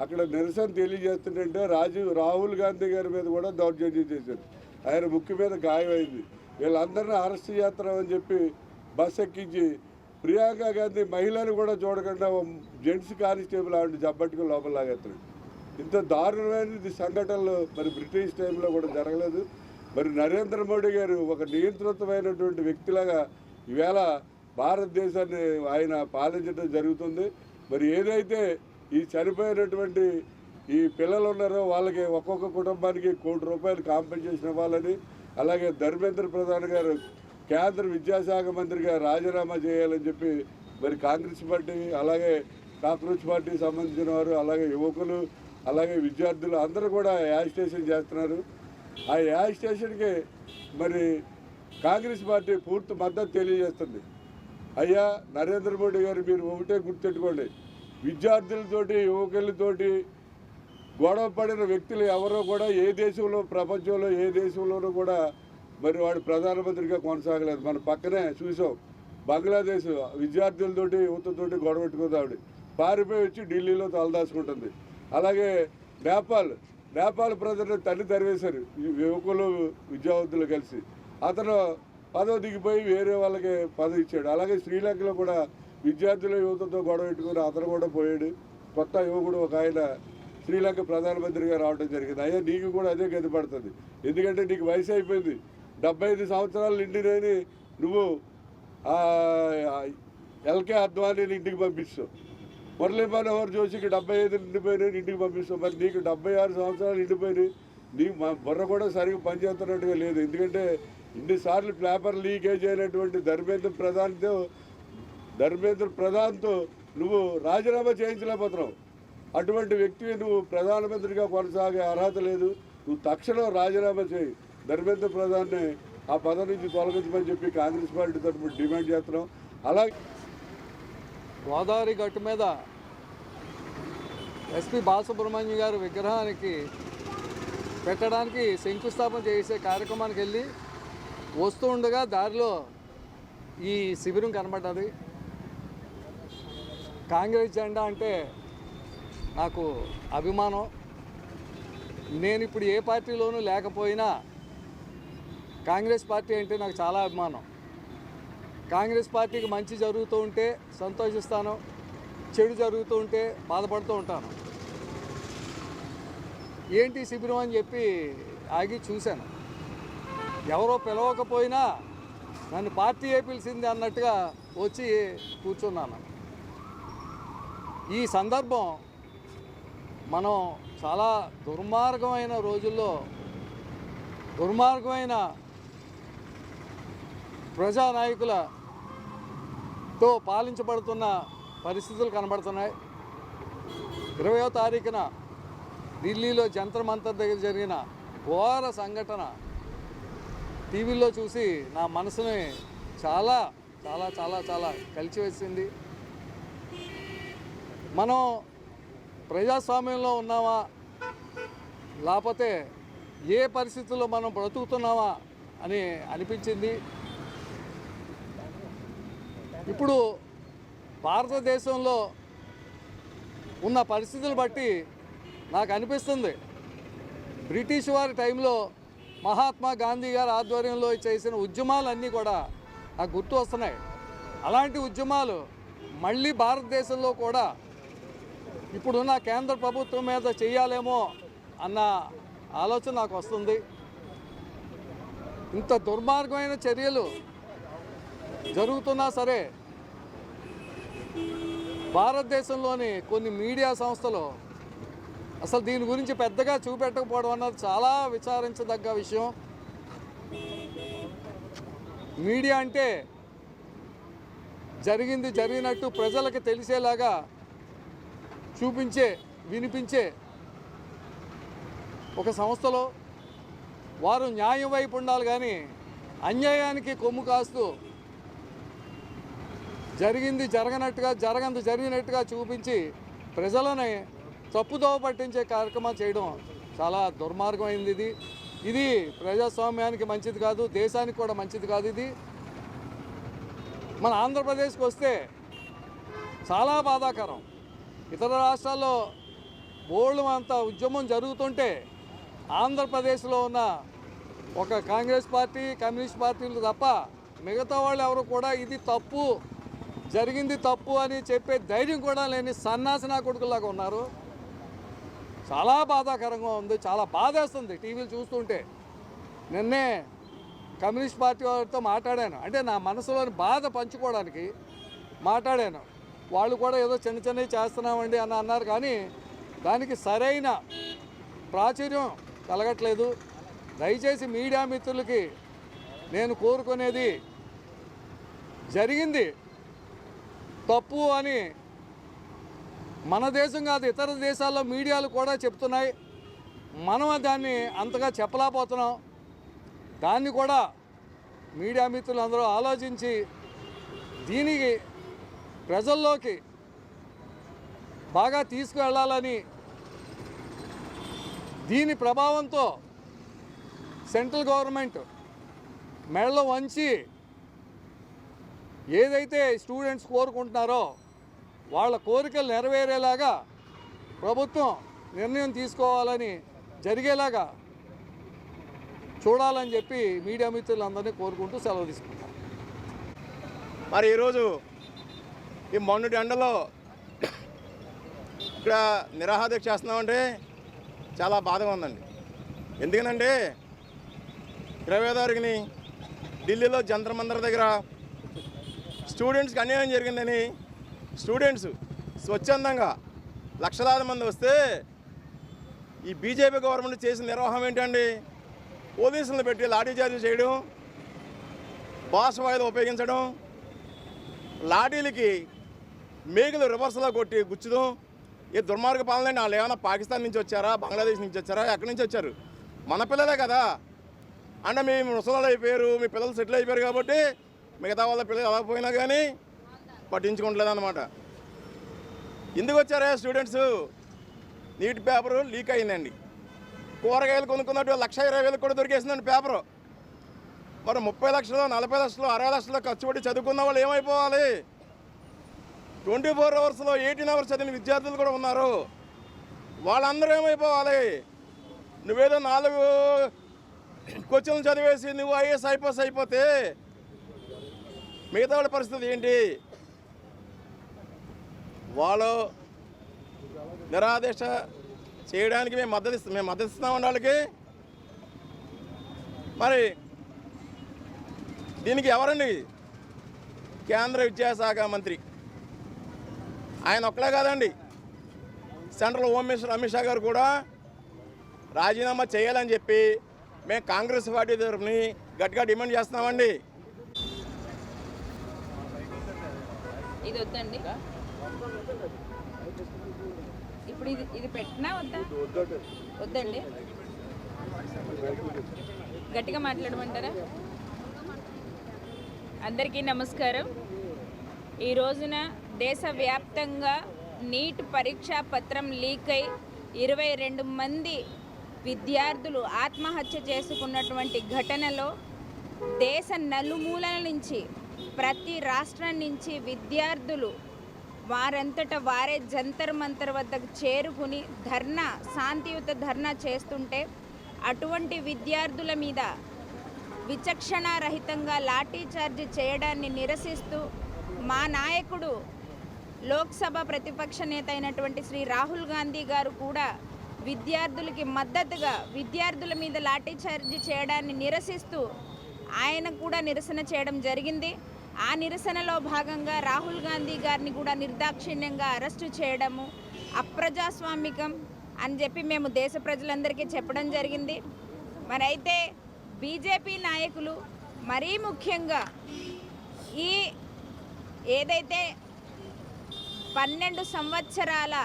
అక్కడ నిరసన తెలియజేస్తుంటే రాహుల్ గాంధీ గారి మీద కూడా దౌర్జన్యం చేశారు. ఆయన ముక్కు మీద గాయమైంది. వీళ్ళందరినీ అరెస్ట్ చేస్తామని చెప్పి బస్ ఎక్కించి ప్రియాంక గాంధీ మహిళను కూడా చూడకుండా జెంట్స్ కానిస్టేబుల్ ఆవిడ జబ్బట్టుకు లోపల లాగేస్తాడు. ఇంత దారుణమైన సంఘటనలు మరి బ్రిటిష్ టైంలో కూడా జరగలేదు. మరి నరేంద్ర మోడీ గారు ఒక నియంత్రితమైనటువంటి వ్యక్తిలాగా ఈవేళ భారతదేశాన్ని ఆయన పాలించడం జరుగుతుంది. మరి ఏదైతే ఈ చనిపోయినటువంటి ఈ పిల్లలు ఉన్నారో వాళ్ళకి ఒక్కొక్క కుటుంబానికి ₹1 కోటి కాంపెన్సేషన్ ఇవ్వాలని, అలాగే ధర్మేంద్ర ప్రధాన్ గారు కేంద్ర విద్యాశాఖ మంత్రిగా రాజీనామా చేయాలని చెప్పి మరి కాంగ్రెస్ పార్టీ, అలాగే కాంగ్రెస్ పార్టీకి సంబంధించిన వారు, అలాగే యువకులు, అలాగే విద్యార్థులు అందరూ కూడా యాజిటేషన్ చేస్తున్నారు. ఆ యాజిటేషన్కి మరి కాంగ్రెస్ పార్టీ పూర్తి మద్దతు తెలియజేస్తుంది. అయ్యా నరేంద్ర మోడీ గారు, మీరు ఒకటే గుర్తెట్టుకోండి, విద్యార్థులతోటి, యువకులతోటి గొడవ పడిన వ్యక్తులు ఎవరో కూడా ఏ దేశంలో, ప్రపంచంలో ఏ దేశంలోనూ కూడా మరి వాడు ప్రధానమంత్రిగా కొనసాగలేదు. మన పక్కనే చూసాం, బంగ్లాదేశ్ విద్యార్థులతోటి, యువతతోటి గొడవ పెట్టుకుంది. ఆవిడ పారిపోయి వచ్చి ఢిల్లీలో తలదాచుకుంటుంది. అలాగే నేపాల్ ప్రజలను తల్లి తరివేశారు యువకులు, విద్యావంతులు కలిసి. అతను పదవి దిగిపోయి వేరే వాళ్ళకి పదవి ఇచ్చాడు. అలాగే శ్రీలంకలో కూడా విద్యార్థుల యువతతో గొడవ పెట్టుకుని అతను కూడా పోయాడు. కొత్త యువకుడు ఒక ఆయన శ్రీలంక ప్రధానమంత్రిగా రావడం జరిగింది. అయ్యా నీకు కూడా అదే గతి పడుతుంది, ఎందుకంటే నీకు వయసు అయిపోయింది. 75 సంవత్సరాలు నిండినని నువ్వు ఎల్కే అద్వానీని ఇంటికి పంపిస్తావు, మురళీ మనోహర్ జోషికి 75 నిండిపోయినాయి ఇంటికి పంపిస్తావు. మరి నీకు 76 సంవత్సరాలు నిండిపోయినాయి, నీకు బుర్ర కూడా సరిగ్గా పనిచేస్తున్నట్టుగా లేదు. ఎందుకంటే ఇన్నిసార్లు పేపర్ లీకేజ్ అయినటువంటి ధర్మేంద్ర ప్రధాన్తో నువ్వు రాజీనామా చేయించలేకపోతున్నావు. అటువంటి వ్యక్తిని నువ్వు ప్రధానమంత్రిగా కొనసాగే అర్హత లేదు. నువ్వు తక్షణం రాజీనామా చేయి, ధర్మేంద్ర ప్రధాన్ని ఆ పదవి నుంచి తొలగించమని చెప్పి కాంగ్రెస్ పార్టీ తరఫున డిమాండ్ చేస్తున్నాం. అలాగే గోదావరి గట్టు మీద ఎస్పి బాలసుబ్రహ్మణ్యం గారి విగ్రహానికి పెట్టడానికి శంకుస్థాపన చేసే కార్యక్రమానికి వెళ్ళి వస్తూ ఉండగా దారిలో ఈ శిబిరం కనబడ్డది. కాంగ్రెస్ జెండా అంటే నాకు అభిమానం. నేను ఇప్పుడు ఏ పార్టీలోనూ లేకపోయినా కాంగ్రెస్ పార్టీ అంటే నాకు చాలా అభిమానం. కాంగ్రెస్ పార్టీకి మంచి జరుగుతూ ఉంటే సంతోషిస్తాను, చెడు జరుగుతూ ఉంటే బాధపడుతూ ఉంటాను. ఏంటి శిబిరం అని చెప్పి ఆగి చూశాను. ఎవరో పిలవకపోయినా నన్ను పార్టీయే పిలిచింది అన్నట్టుగా వచ్చి కూర్చున్నాను. ఈ సందర్భం మనం చాలా దుర్మార్గమైన రోజుల్లో దుర్మార్గమైన ప్రజానాయకులతో పాలించబడుతున్న పరిస్థితులు కనబడుతున్నాయి. 20వ తారీఖున ఢిల్లీలో జంతర్ మంతర్ దగ్గర జరిగిన ఘోర సంఘటన టీవీలో చూసి నా మనసుని చాలా చాలా చాలా చాలా కలిచివేసింది. మనం ప్రజాస్వామ్యంలో ఉన్నామా లేకపోతే ఏ పరిస్థితుల్లో మనం బ్రతుకుతున్నామా అని అనిపించింది. ఇప్పుడు భారతదేశంలో ఉన్న పరిస్థితులు బట్టి నాకు అనిపిస్తుంది బ్రిటిష్ వారి టైంలో మహాత్మా గాంధీ గారి ఆధ్వర్యంలో చేసిన ఉద్యమాలన్నీ కూడా నాకు గుర్తు వస్తున్నాయి. అలాంటి ఉద్యమాలు మళ్ళీ భారతదేశంలో కూడా ఇప్పుడున్న కేంద్ర ప్రభుత్వం మీద చేయాలేమో అన్న ఆలోచన నాకు వస్తుంది. ఇంత దుర్మార్గమైన చర్యలు జరుగుతున్నా సరే భారతదేశంలోని కొన్ని మీడియా సంస్థలు అసలు దీని గురించి పెద్దగా చూపెట్టకపోవడం అన్నది చాలా విచారించదగ్గ విషయం. మీడియా అంటే జరిగింది జరిగినట్టు ప్రజలకు తెలిసేలాగా చూపించే వినిపించే ఒక సంస్థలో వారు న్యాయం వైపు ఉండాలి, కానీ అన్యాయానికి కొమ్ము కాస్తూ జరిగింది జరగనట్టుగా జరగంది జరిగినట్టుగా చూపించి ప్రజలని తప్పుదోవ పట్టించే కార్యక్రమాలు చేయడం చాలా దుర్మార్గమైంది. ఇది ప్రజాస్వామ్యానికి మంచిది కాదు, దేశానికి కూడా మంచిది కాదు. ఇది మన ఆంధ్రప్రదేశ్కి వస్తే చాలా బాధాకరం. ఇతర రాష్ట్రాల్లో బోల్డ్ అంత ఉద్యమం జరుగుతుంటే ఆంధ్రప్రదేశ్లో ఉన్న ఒక కాంగ్రెస్ పార్టీ కమ్యూనిస్ట్ పార్టీలు తప్ప మిగతా వాళ్ళు ఎవరు కూడా ఇది తప్పు జరిగింది తప్పు అని చెప్పే ధైర్యం కూడా లేని సన్నాసిన కొడుకులాగా ఉన్నారు. చాలా బాధాకరంగా ఉంది, చాలా బాధేస్తుంది టీవీలు చూస్తుంటే. నిన్నే కమ్యూనిస్ట్ పార్టీ వారితో మాట్లాడాను, అంటే నా మనసులోని బాధ పంచుకోవడానికి మాట్లాడాను. వాళ్ళు కూడా ఏదో చిన్న చిన్నవి చేస్తున్నామండి అని అన్నారు, కానీ దానికి సరైన ప్రాచుర్యం కలగట్లేదు. దయచేసి మీడియా మిత్రులకి నేను కోరుకునేది, జరిగింది తప్పు అని మన దేశం కాదు ఇతర దేశాల్లో మీడియాలు కూడా చెప్తున్నాయి. మనం దాన్ని అంతగా చెప్పలేకపోతున్నాం. దాన్ని కూడా మీడియా మిత్రులు అందరూ ఆలోచించి దీనికి ప్రజల్లోకి బాగా తీసుకువెళ్ళాలని, దీని ప్రభావంతో సెంట్రల్ గవర్నమెంట్ మెడలో వంచి ఏదైతే స్టూడెంట్స్ కోరుకుంటున్నారో వాళ్ళ కోరికలు నెరవేరేలాగా ప్రభుత్వం నిర్ణయం తీసుకోవాలని, జరిగేలాగా చూడాలని చెప్పి మీడియా మిత్రులందరినీ కోరుకుంటూ సెలవు తీసుకుంటాం. మరి ఈరోజు ఈ మొన్నటి ఎండలో ఇక్కడ నిరాహారదీక్ష చేస్తున్నామంటే చాలా బాధగా ఉందండి. ఎందుకనంటే 20వ తారీఖుని ఢిల్లీలో జంతర్ మంతర్ దగ్గర స్టూడెంట్స్కి అన్యాయం జరిగిందని స్టూడెంట్స్ స్వచ్ఛందంగా లక్షలాది మంది వస్తే ఈ బీజేపీ గవర్నమెంట్ చేసిన నిర్వాహం ఏంటండి? పోలీసులను పెట్టి లాఠీచార్జీ చేయడం, బాష్పాయుధం ఉపయోగించడం, లాఠీలకి మేకులు రివర్స్లో కొట్టి గుచ్చడం. ఏ దుర్మార్గ పాలన వాళ్ళు ఏమైనా పాకిస్తాన్ నుంచి వచ్చారా, బంగ్లాదేశ్ నుంచి వచ్చారా, ఎక్కడి నుంచి వచ్చారు? మన పిల్లలే కదా. అంటే మీ ముసలాళ్ళు అయిపోయారు, మీ పిల్లలు సెటిల్ అయిపోయారు కాబట్టి మిగతా వాళ్ళ పిల్లలు ఎలా పోయినా కానీ పట్టించుకోవట్లేదు అన్నమాట. ఎందుకు వచ్చారా స్టూడెంట్స్? నీట్ పేపరు లీక్ అయిందండి. కూరగాయలు కొనుక్కున్నట్టు 1,20,000 కూడా దొరికేసిందండి పేపరు. మరి 30 లక్షలు, 40 లక్షలు, 60 లక్షలు ఖర్చు పెట్టి చదువుకున్న వాళ్ళు ఏమైపోవాలి? 24 అవర్స్లో 18 అవర్స్ చదివిన విద్యార్థులు కూడా ఉన్నారు. వాళ్ళందరూ ఏమైపోవాలి? నువ్వేదో 4 క్వశ్చన్లు చదివేసి నువ్వు ఐఏఎస్ అయిపోతే మిగతా వాళ్ళ పరిస్థితి ఏంటి? వాళ్ళు నిరాదేశ చేయడానికి మేము మద్దతు ఇస్తున్నామండి వాళ్ళకి. మరి దీనికి ఎవరండి? కేంద్ర విద్యాశాఖ మంత్రి. ఆయన ఒక్కలే కాదండి, central home minister Amit Shah గారు కూడా రాజీనామా చేయాలని చెప్పి మేము కాంగ్రెస్ పార్టీ తరఫుని గట్టిగా డిమాండ్ చేస్తున్నామండి. ఇది వద్దండి, ఇప్పుడు ఇది పెట్టినా వద్దా? వద్దండి, గట్టిగా మాట్లాడమంటారా? అందరికీ నమస్కారం. ఈ రోజున దేశవ్యాప్తంగా నీట్ పరీక్షా పత్రం లీక్ అయి 22 మంది విద్యార్థులు ఆత్మహత్య చేసుకున్నటువంటి ఘటనలో దేశ నలుమూలల నుంచి, ప్రతి రాష్ట్రం నుంచి విద్యార్థులు వారంతట వారే జంతర్ మంతర్ వద్దకు చేరుకుని శాంతియుత ధర్నా చేస్తుంటే అటువంటి విద్యార్థుల మీద విచక్షణారహితంగా లాఠీచార్జ్ చేయడాన్ని నిరసిస్తూ మా నాయకుడు లోక్సభ ప్రతిపక్ష నేత అయినటువంటి శ్రీ రాహుల్ గాంధీ గారు కూడా విద్యార్థులకి మద్దతుగా విద్యార్థుల మీద లాఠీచార్జ్ చేయడాన్ని నిరసిస్తూ ఆయన కూడా నిరసన చేయడం జరిగింది. ఆ నిరసనలో భాగంగా రాహుల్ గాంధీ గారిని కూడా నిర్దాక్షిణ్యంగా అరెస్టు చేయడము అప్రజాస్వామికం అని చెప్పి మేము దేశ ప్రజలందరికీ చెప్పడం జరిగింది. మరైతే బీజేపీ నాయకులు మరీ ముఖ్యంగా ఈ ఏదైతే 12 సంవత్సరాల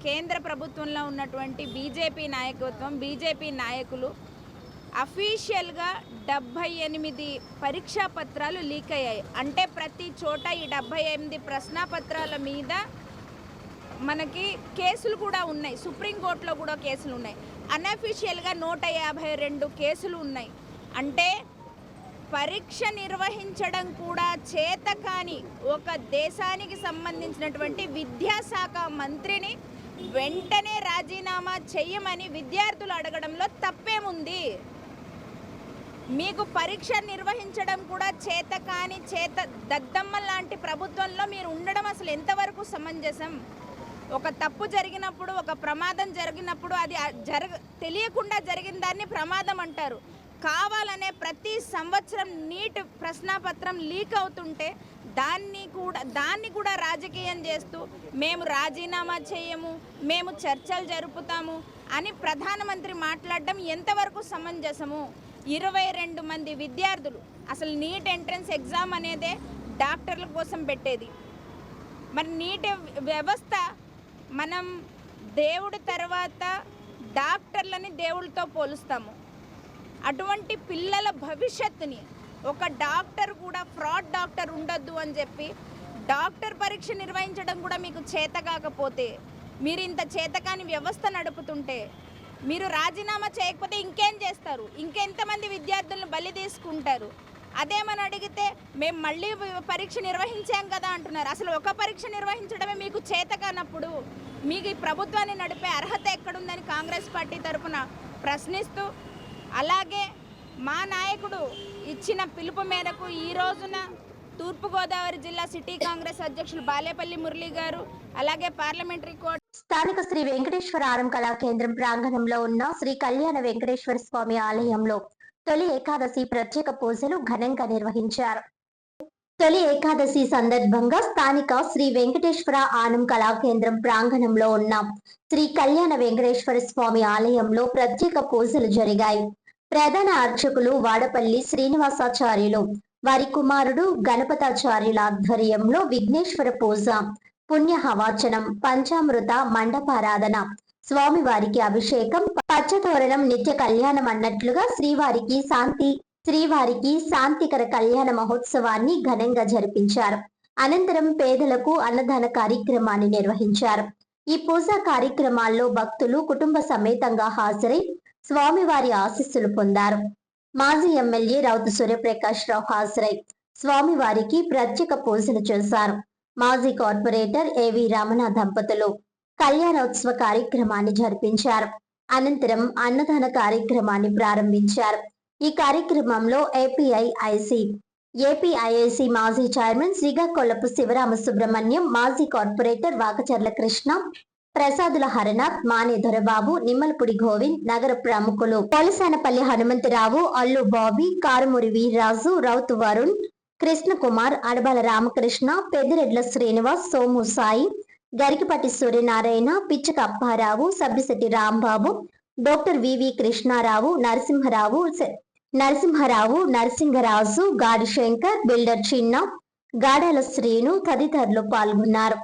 కేంద్ర ప్రభుత్వంలో ఉన్నటువంటి బీజేపీ నాయకులు అఫీషియల్గా 78 పరీక్షా పత్రాలు లీక్ అయ్యాయి. అంటే ప్రతి చోట ఈ 78 ప్రశ్నాపత్రాల మీద మనకి కేసులు కూడా ఉన్నాయి, సుప్రీంకోర్టులో కూడా కేసులు ఉన్నాయి. అన్అఫీషియల్గా 152 కేసులు ఉన్నాయి. అంటే పరీక్ష నిర్వహించడం కూడా చేతకాని ఒక దేశానికి సంబంధించినటువంటి విద్యాశాఖ మంత్రిని వెంటనే రాజీనామా చేయమని విద్యార్థులు అడగడంలో తప్పేముంది? మీకు పరీక్ష నిర్వహించడం కూడా చేతకాని దద్దమ్మ లాంటి ప్రభుత్వంలో మీరు ఉండడం అసలు ఎంతవరకు సమంజసం? ఒక తప్పు జరిగినప్పుడు, ఒక ప్రమాదం జరిగినప్పుడు అది తెలియకుండా జరిగిన దాన్ని ప్రమాదం అంటారు. కావాలనే ప్రతి సంవత్సరం నీట్ ప్రశ్నాపత్రం లీక్ అవుతుంటే దాన్ని కూడా రాజకీయం చేస్తూ మేము రాజీనామా చేయము, మేము చర్చలు జరుపుతాము అని ప్రధానమంత్రి మాట్లాడడం ఎంతవరకు సమంజసము? 22 మంది విద్యార్థులు, అసలు నీట్ ఎంట్రన్స్ ఎగ్జామ్ అనేదే డాక్టర్ల కోసం పెట్టేది. మరి నీట్ వ్యవస్థ, మనం దేవుడి తర్వాత డాక్టర్లని దేవుడితో పోలుస్తాము. అటువంటి పిల్లల భవిష్యత్తుని ఒక డాక్టర్ కూడా ఫ్రాడ్ డాక్టర్ ఉండొద్దు అని చెప్పి డాక్టర్ పరీక్ష నిర్వహించడం కూడా మీకు చేత కాకపోతే, మీరు ఇంత చేతకాని వ్యవస్థ నడుపుతుంటే మీరు రాజీనామా చేయకపోతే ఇంకేం చేస్తారు? ఇంకెంతమంది విద్యార్థులను బలి తీసుకుంటారు? అదేమని అడిగితే మేము మళ్ళీ పరీక్ష నిర్వహించాం కదా అంటున్నారు. అసలు ఒక పరీక్ష నిర్వహించడమే మీకు చేత కానప్పుడు మీకు ఈ ప్రభుత్వాన్ని నడిపే అర్హత ఎక్కడుందని కాంగ్రెస్ పార్టీ తరఫున ప్రశ్నిస్తూ, అలాగే మా నాయకుడు ఇచ్చిన పిలుపు మేరకు ఈ రోజున తూర్పుగోదావరి జిల్లా సిటీ కాంగ్రెస్ అధ్యక్షులు బాలేపల్లి మురళి గారు, అలాగే పార్లమెంటరీ కోర్టు స్థానిక శ్రీ వెంకటేశ్వర ఆరం కళా కేంద్రం ప్రాంగణంలో ఉన్న శ్రీ కళ్యాణ వెంకటేశ్వర స్వామి ఆలయంలో తొలి ఏకాదశి ప్రత్యేక పూజలు ఘనంగా నిర్వహించారు. తొలి ఏకాదశి సందర్భంగా స్థానిక శ్రీ వెంకటేశ్వర ఆనం కళా కేంద్రం ప్రాంగణంలో ఉన్న శ్రీ కళ్యాణ వెంకటేశ్వర స్వామి ఆలయంలో ప్రత్యేక పూజలు జరిగాయి. ప్రధాన అర్చకులు వాడపల్లి శ్రీనివాసాచార్యులు, వారి కుమారుడు గణపతాచార్యుల ఆధ్వర్యంలో విఘ్నేశ్వర పూజ, పుణ్యహవాచనం, పంచామృత మండపారాధన, స్వామివారికి అభిషేకం, పచ్చతోరణం, నిత్య కళ్యాణం అన్నట్లుగా శ్రీవారికి శాంతి శ్రీవారికి శాంతికర కళ్యాణ మహోత్సవాన్ని ఘనంగా జరిపించారు. అనంతరం పేదలకు అన్నదాన కార్యక్రమాన్ని నిర్వహించారు. ఈ పూజా కార్యక్రమాల్లో భక్తులు కుటుంబ సమేతంగా హాజరై స్వామివారి ఆశీస్సులు పొందారు. మాజీ ఎమ్మెల్యే రౌతు సూర్యప్రకాష్ రావు హాజరై స్వామివారికి ప్రత్యేక పూజలు చేశారు. మాజీ కార్పొరేటర్ ఏవి రమణ దంపతులు కళ్యాణోత్సవ కార్యక్రమాన్ని జరిపించారు. అనంతరం అన్నదాన కార్యక్రమాన్ని ప్రారంభించారు. ఈ కార్యక్రమంలో ఏపీఐఐసి మాజీ చైర్మన్ శ్రీకాకుళపు శివరామ సుబ్రహ్మణ్యం, మాజీ కార్పొరేటర్ వాకచర్ల కృష్ణ, ప్రసాదుల హరనాథ్, మానే దొరబాబు, నిమ్మలపూడి గోవింద్, నగర ప్రముఖులు పోలసానపల్లి హనుమంతరావు, అల్లు బాబీ, కారుమూరి వీర్రాజు, రౌతు వరుణ్, కృష్ణకుమార్, అడబాల రామకృష్ణ, పెద్దిరెడ్ల శ్రీనివాస్, సోము సాయి, గరికిపట్టి సూర్యనారాయణ, పిచ్చక అప్పారావు, సబ్బిశెట్టి రాంబాబు, డాక్టర్ వివి కృష్ణారావు, నరసింహరావు, గాడి శంకర్, బిల్డర్ చిన్న, గాడాల శ్రీను తదితరులు పాల్గొన్నారు.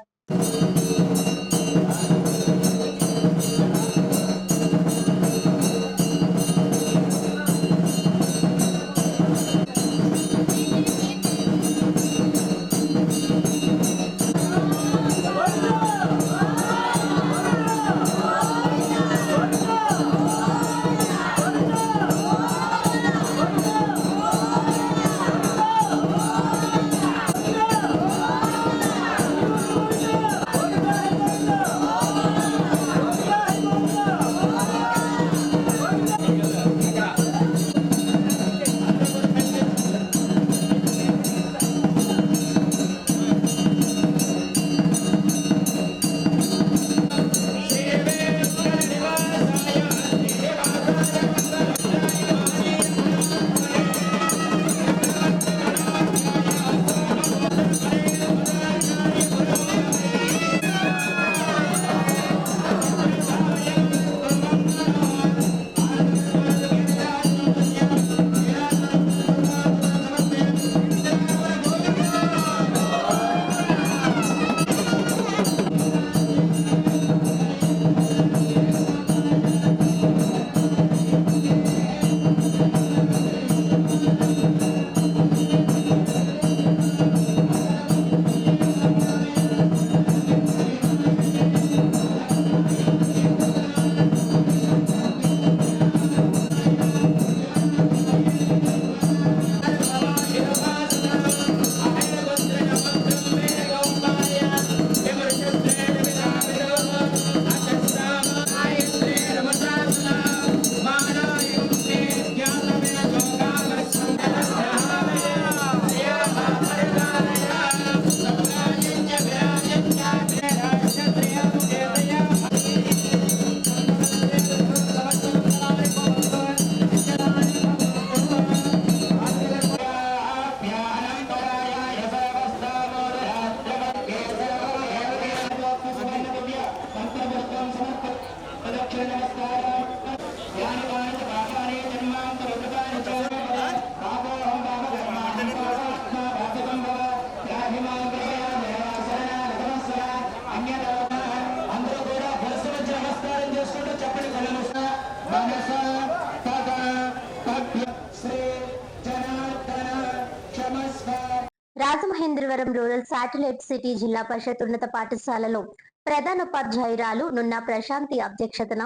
రాజమహేంద్రవరం రూరల్ శాటిలైట్ సిటీ జిల్లా పరిషత్ ఉన్నత పాఠశాలలో ప్రధానోపాధ్యాయురాలు నున్న ప్రశాంతి అధ్యక్షతన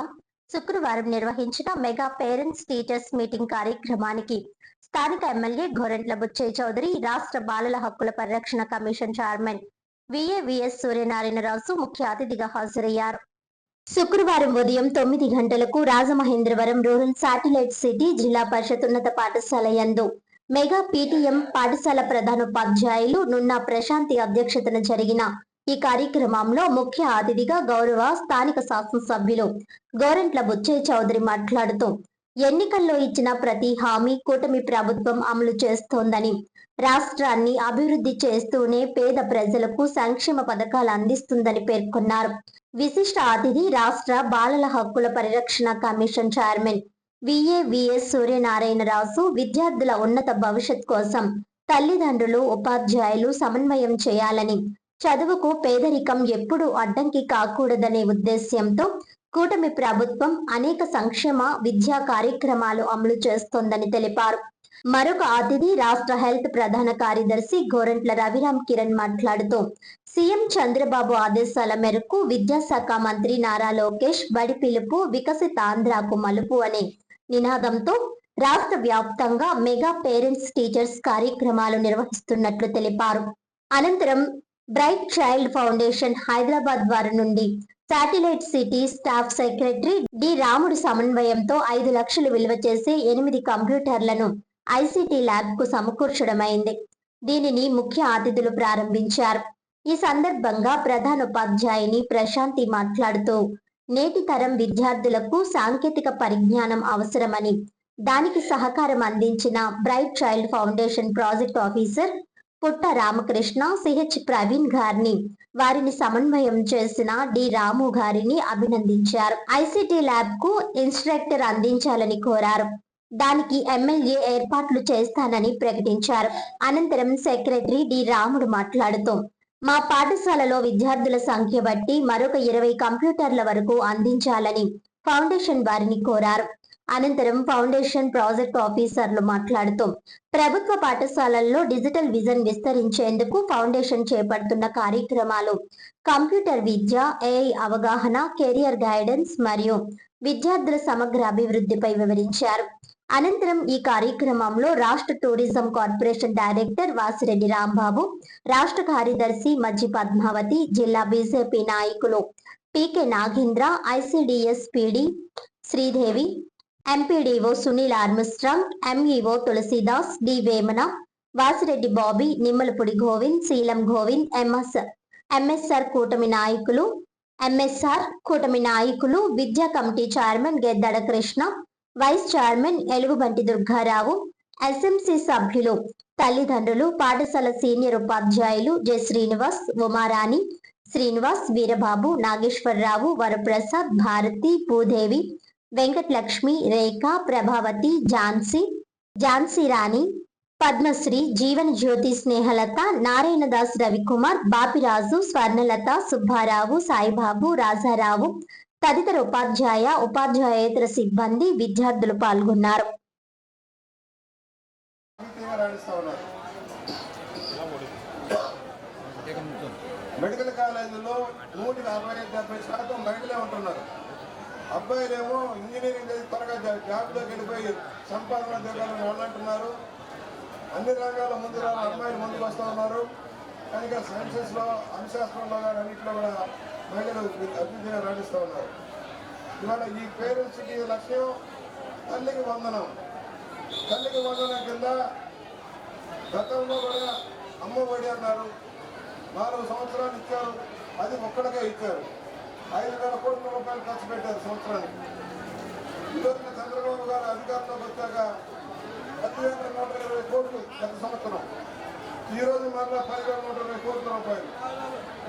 శుక్రవారం నిర్వహించిన మెగా పేరెంట్స్ టీచర్స్ మీటింగ్ కార్యక్రమానికి స్థానిక ఎమ్మెల్యే గోరంట్ల బుచ్చయ్య చౌదరి, రాష్ట్ర బాలల హక్కుల పరిరక్షణ కమిషన్ చైర్మన్ విఏవిఎస్ సూర్యనారాయణరాజు ముఖ్య అతిథిగా హాజరయ్యారు. శుక్రవారం ఉదయం 9 గంటలకు రాజమహేంద్రవరం రూరల్ శాటిలైట్ సిటీ జిల్లా పరిషత్ ఉన్నత పాఠశాల యందు మెగా పీటీఎం పాఠశాల ప్రధానోపాధ్యాయులు నున్న ప్రశాంతి అధ్యక్షతన జరిగిన ఈ కార్యక్రమంలో ముఖ్య అతిథిగా గౌరవ స్థానిక శాసనసభ్యులు గోరంట్ల బుచ్చయ్య చౌదరి మాట్లాడుతూ ఎన్నికల్లో ఇచ్చిన ప్రతి హామీ కూటమి ప్రభుత్వం అమలు చేస్తోందని, రాష్ట్రాన్ని అభివృద్ధి చేస్తూనే పేద ప్రజలకు సంక్షేమ పథకాలు అందిస్తుందని పేర్కొన్నారు. విశిష్ట అతిథి రాష్ట్ర బాలల హక్కుల పరిరక్షణ కమిషన్ చైర్మన్ విఏవిఎస్ సూర్యనారాయణరాజు విద్యార్థుల ఉన్నత భవిష్యత్ కోసం తల్లిదండ్రులు, ఉపాధ్యాయులు సమన్వయం చేయాలని, చదువుకు పేదరికం ఎప్పుడూ అడ్డంకి కాకూడదనే ఉద్దేశ్యంతో కూటమి ప్రభుత్వం అనేక సంక్షేమ విద్యా కార్యక్రమాలు అమలు చేస్తోందని తెలిపారు. మరొక అతిథి రాష్ట్ర హెల్త్ ప్రధాన కార్యదర్శి గోరంట్ల రవిరామ్ కిరణ్ మాట్లాడుతూ సీఎం చంద్రబాబు ఆదేశాల మేరకు విద్యాశాఖ మంత్రి నారా లోకేష్ బడి పిలుపు వికసిత ఆంధ్రాకు మలుపు అనే నినాదంతో రాష్ట్ర వ్యాప్తంగా మెగా పేరెంట్స్ టీచర్స్ కార్యక్రమాలు నిర్వహిస్తున్నట్లు తెలిపారు. అనంతరం బ్రైట్ చైల్డ్ ఫౌండేషన్ హైదరాబాద్ వారి నుండి satellite city staff secretary D Ramudu సమన్వయంతో 5 లక్షలు విలువ చేసే 8 కంప్యూటర్లను ఐసిటి ల్యాబ్ కు సమకూర్చడమైంది. దీనిని ముఖ్య అతిథులు ప్రారంభించారు. ఈ సందర్భంగా ప్రధానోపాధ్యాయుని ప్రశాంతి మాట్లాడుతూ నేటి తరం విద్యార్థులకు సాంకేతిక పరిజ్ఞానం అవసరమని, దానికి సహకారం అందించిన bright child foundation project officer పుట్ట రామకృష్ణ సిహెచ్ ప్రవీణ్ గారిని, వారిని సమన్వయం చేసిన డి రాము గారిని అభినందించారు. ఐసిటి ల్యాబ్ కు ఇన్స్ట్రక్టర్ అందించాలని కోరారు. దానికి ఎమ్మెల్యే ఏర్పాట్లు చేస్తానని ప్రకటించారు. అనంతరం సెక్రటరీ డి రాముడు మాట్లాడుతూ మా పాఠశాలలో విద్యార్థుల సంఖ్య బట్టి మరొక 20 కంప్యూటర్ల వరకు అందించాలని ఫౌండేషన్ వారిని కోరారు. అనంతరం ఫౌండేషన్ ప్రాజెక్ట్ ఆఫీసర్లు మాట్లాడుతూ ప్రభుత్వ పాఠశాలల్లో డిజిటల్ విజన్ విస్తరించేందుకు ఫౌండేషన్ చేపడుతున్న కార్యక్రమాలు కంప్యూటర్ విద్య, ఏఐ అవగాహన, కెరియర్ గైడెన్స్ మరియు విద్యార్థుల సమగ్ర అభివృద్ధిపై వివరించారు. అనంతరం ఈ కార్యక్రమంలో రాష్ట్ర tourism corporation director Vasireddy Rambabu, రాష్ట్ర కార్యదర్శి మజ్జి పద్మావతి, జిల్లా బీజేపీ నాయకులు PK Nagendra, ICDS PD Sridevi, MPDO Sunil Armstrong, MEO Tulasidas, D Vemana, Vasireddy Bobby, Nimmalapudi Govind, Seelam Govind, MSR కూటమి నాయకులు, విద్యా committee chairman Geddada Krishna, vice chairman Elugubanti Durgarao, SMC సభ్యులు, తల్లిదండ్రులు, పాఠశాల సీనియర్ ఉపాధ్యాయులు జె శ్రీనివాస్, ఉమారాణి, శ్రీనివాస్, వీరబాబు, నాగేశ్వరరావు, వరప్రసాద్, భారతి, భూదేవి, వెంకటలక్ష్మి, రేఖ, ప్రభావతి, ఝాన్సీ రాణి, పద్మశ్రీ, జీవన జ్యోతి, స్నేహలత, నారాయణదాస్, రవికుమార్, బాపిరాజు, స్వర్ణలత, సుబ్బారావు, సాయిబాబు, రాజారావు తదితర ఉపాధ్యాయేతర సిబ్బంది, విద్యార్థులు పాల్గొన్నారు. మెడికల్ కాలేజీలో 160-70% మహిళలే ఉంటున్నారు. అబ్బాయిలేమో ఇంజనీరింగ్ చేసి త్వరగా జాబ్లోకి వెళ్ళిపోయి సంపాదన దిగాలని వాళ్ళు అంటున్నారు. అన్ని రంగాల్లో ముందు అమ్మాయిలు ముందుకు వస్తూ ఉన్నారు. కనుక సైన్సెస్లో, అంశాస్త్రంలో కానీ అన్నింటిలో కూడా మహిళలు అభివృద్ధిగా రాణిస్తూ ఉన్నారు. ఇవాళ ఈ పేరెంట్స్కి లక్ష్యం తల్లికి వందనం. తల్లికి వందనం కింద గతంలో కూడా అమ్మఒడి అన్నారు. 4 సంవత్సరాలు ఇచ్చారు. అది ఒక్కడికే ఇచ్చారు. 5,000 కోట్ల రూపాయలు ఖర్చు పెట్టారు సంవత్సరానికి. ఈరోజు చంద్రబాబు గారు అధికారంలోకి వచ్చాక 10,120 కోట్లు గత సంవత్సరం. ఈరోజు మరలా 10,120 కోట్ల రూపాయలు.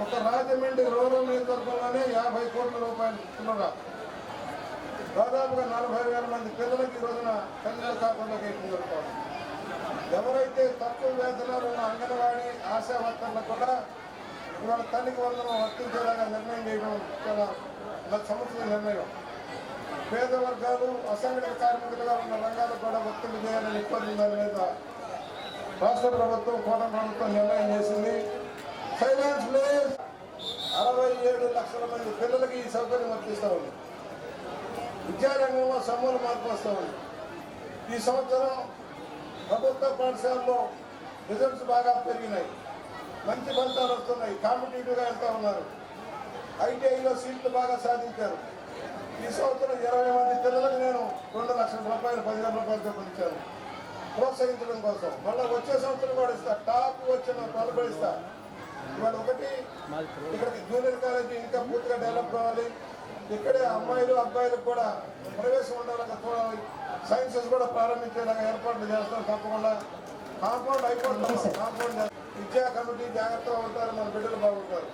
ఒక రాజమండ్రి రూరల్ నియోజకవర్గంలోనే 50 కోట్ల రూపాయలు ఇస్తున్నారు. దాదాపుగా 40,000 మంది పిల్లలకి ఈ రోజున తల్లిదండ్రుల ఖాతాలోకి వేస్తున్నారు. ఎవరైతే తక్కువ వేతనాలు ఉన్న అంగన్వాడీ ఆశా వర్కర్లకు కూడా ఇవాళ తల్లికి వందనం వర్తించేలాగా నిర్ణయం చేయడం చాలా సంవత్సరం నిర్ణయం. పేద వర్గాలు, అసంఘటిత కార్మికులుగా ఉన్న రంగాలకు కూడా వర్తింపు చేయాలని ఇబ్బంది దాని మీద రాష్ట్ర ప్రభుత్వం, కూటమి ప్రభుత్వం నిర్ణయం చేసింది. Silence please. 67 లక్షల మంది పిల్లలకి ఈ సౌకర్యం వర్తిస్తూ ఉంది. విద్యారంగంలో సమూల మార్పు వస్తూ ఉంది. ఈ సంవత్సరం ప్రభుత్వ పాఠశాలలో రిజల్ట్స్ బాగా పెరిగినాయి. మంచి ఫలితాలు వస్తున్నాయి. కాంపిటేటివ్గా వెళ్తూ ఉన్నారు. ఐటీఐలో సీట్లు బాగా సాధించారు. ఈ సంవత్సరం 20 మంది పిల్లలకు నేను 2 లక్షల రూపాయలు 10,000 రూపాయలతో పొందించాను ప్రోత్సహించడం కోసం. మళ్ళీ వచ్చే సంవత్సరం కూడా ఇస్తా. టాప్ వచ్చిన వాళ్ళు ఇస్తా. ఇవాళ ఒకటి ఇక్కడికి జూనియర్ కాలేజీ ఇంకా పూర్తిగా డెవలప్ కావాలి. ఇక్కడే అమ్మాయిలు అబ్బాయిలకు కూడా ప్రవేశం ఉండాలని చూడాలి. సైన్సెస్ కూడా ప్రారంభించేలాగా ఏర్పాట్లు చేస్తాం. తప్పకుండా కాంపౌండ్ అయిపోతాం. కాంపౌండ్ విద్యా కమిటీ జాగ్రత్తగా ఉంటారు. మన బిడ్డలు బాగుంటారు.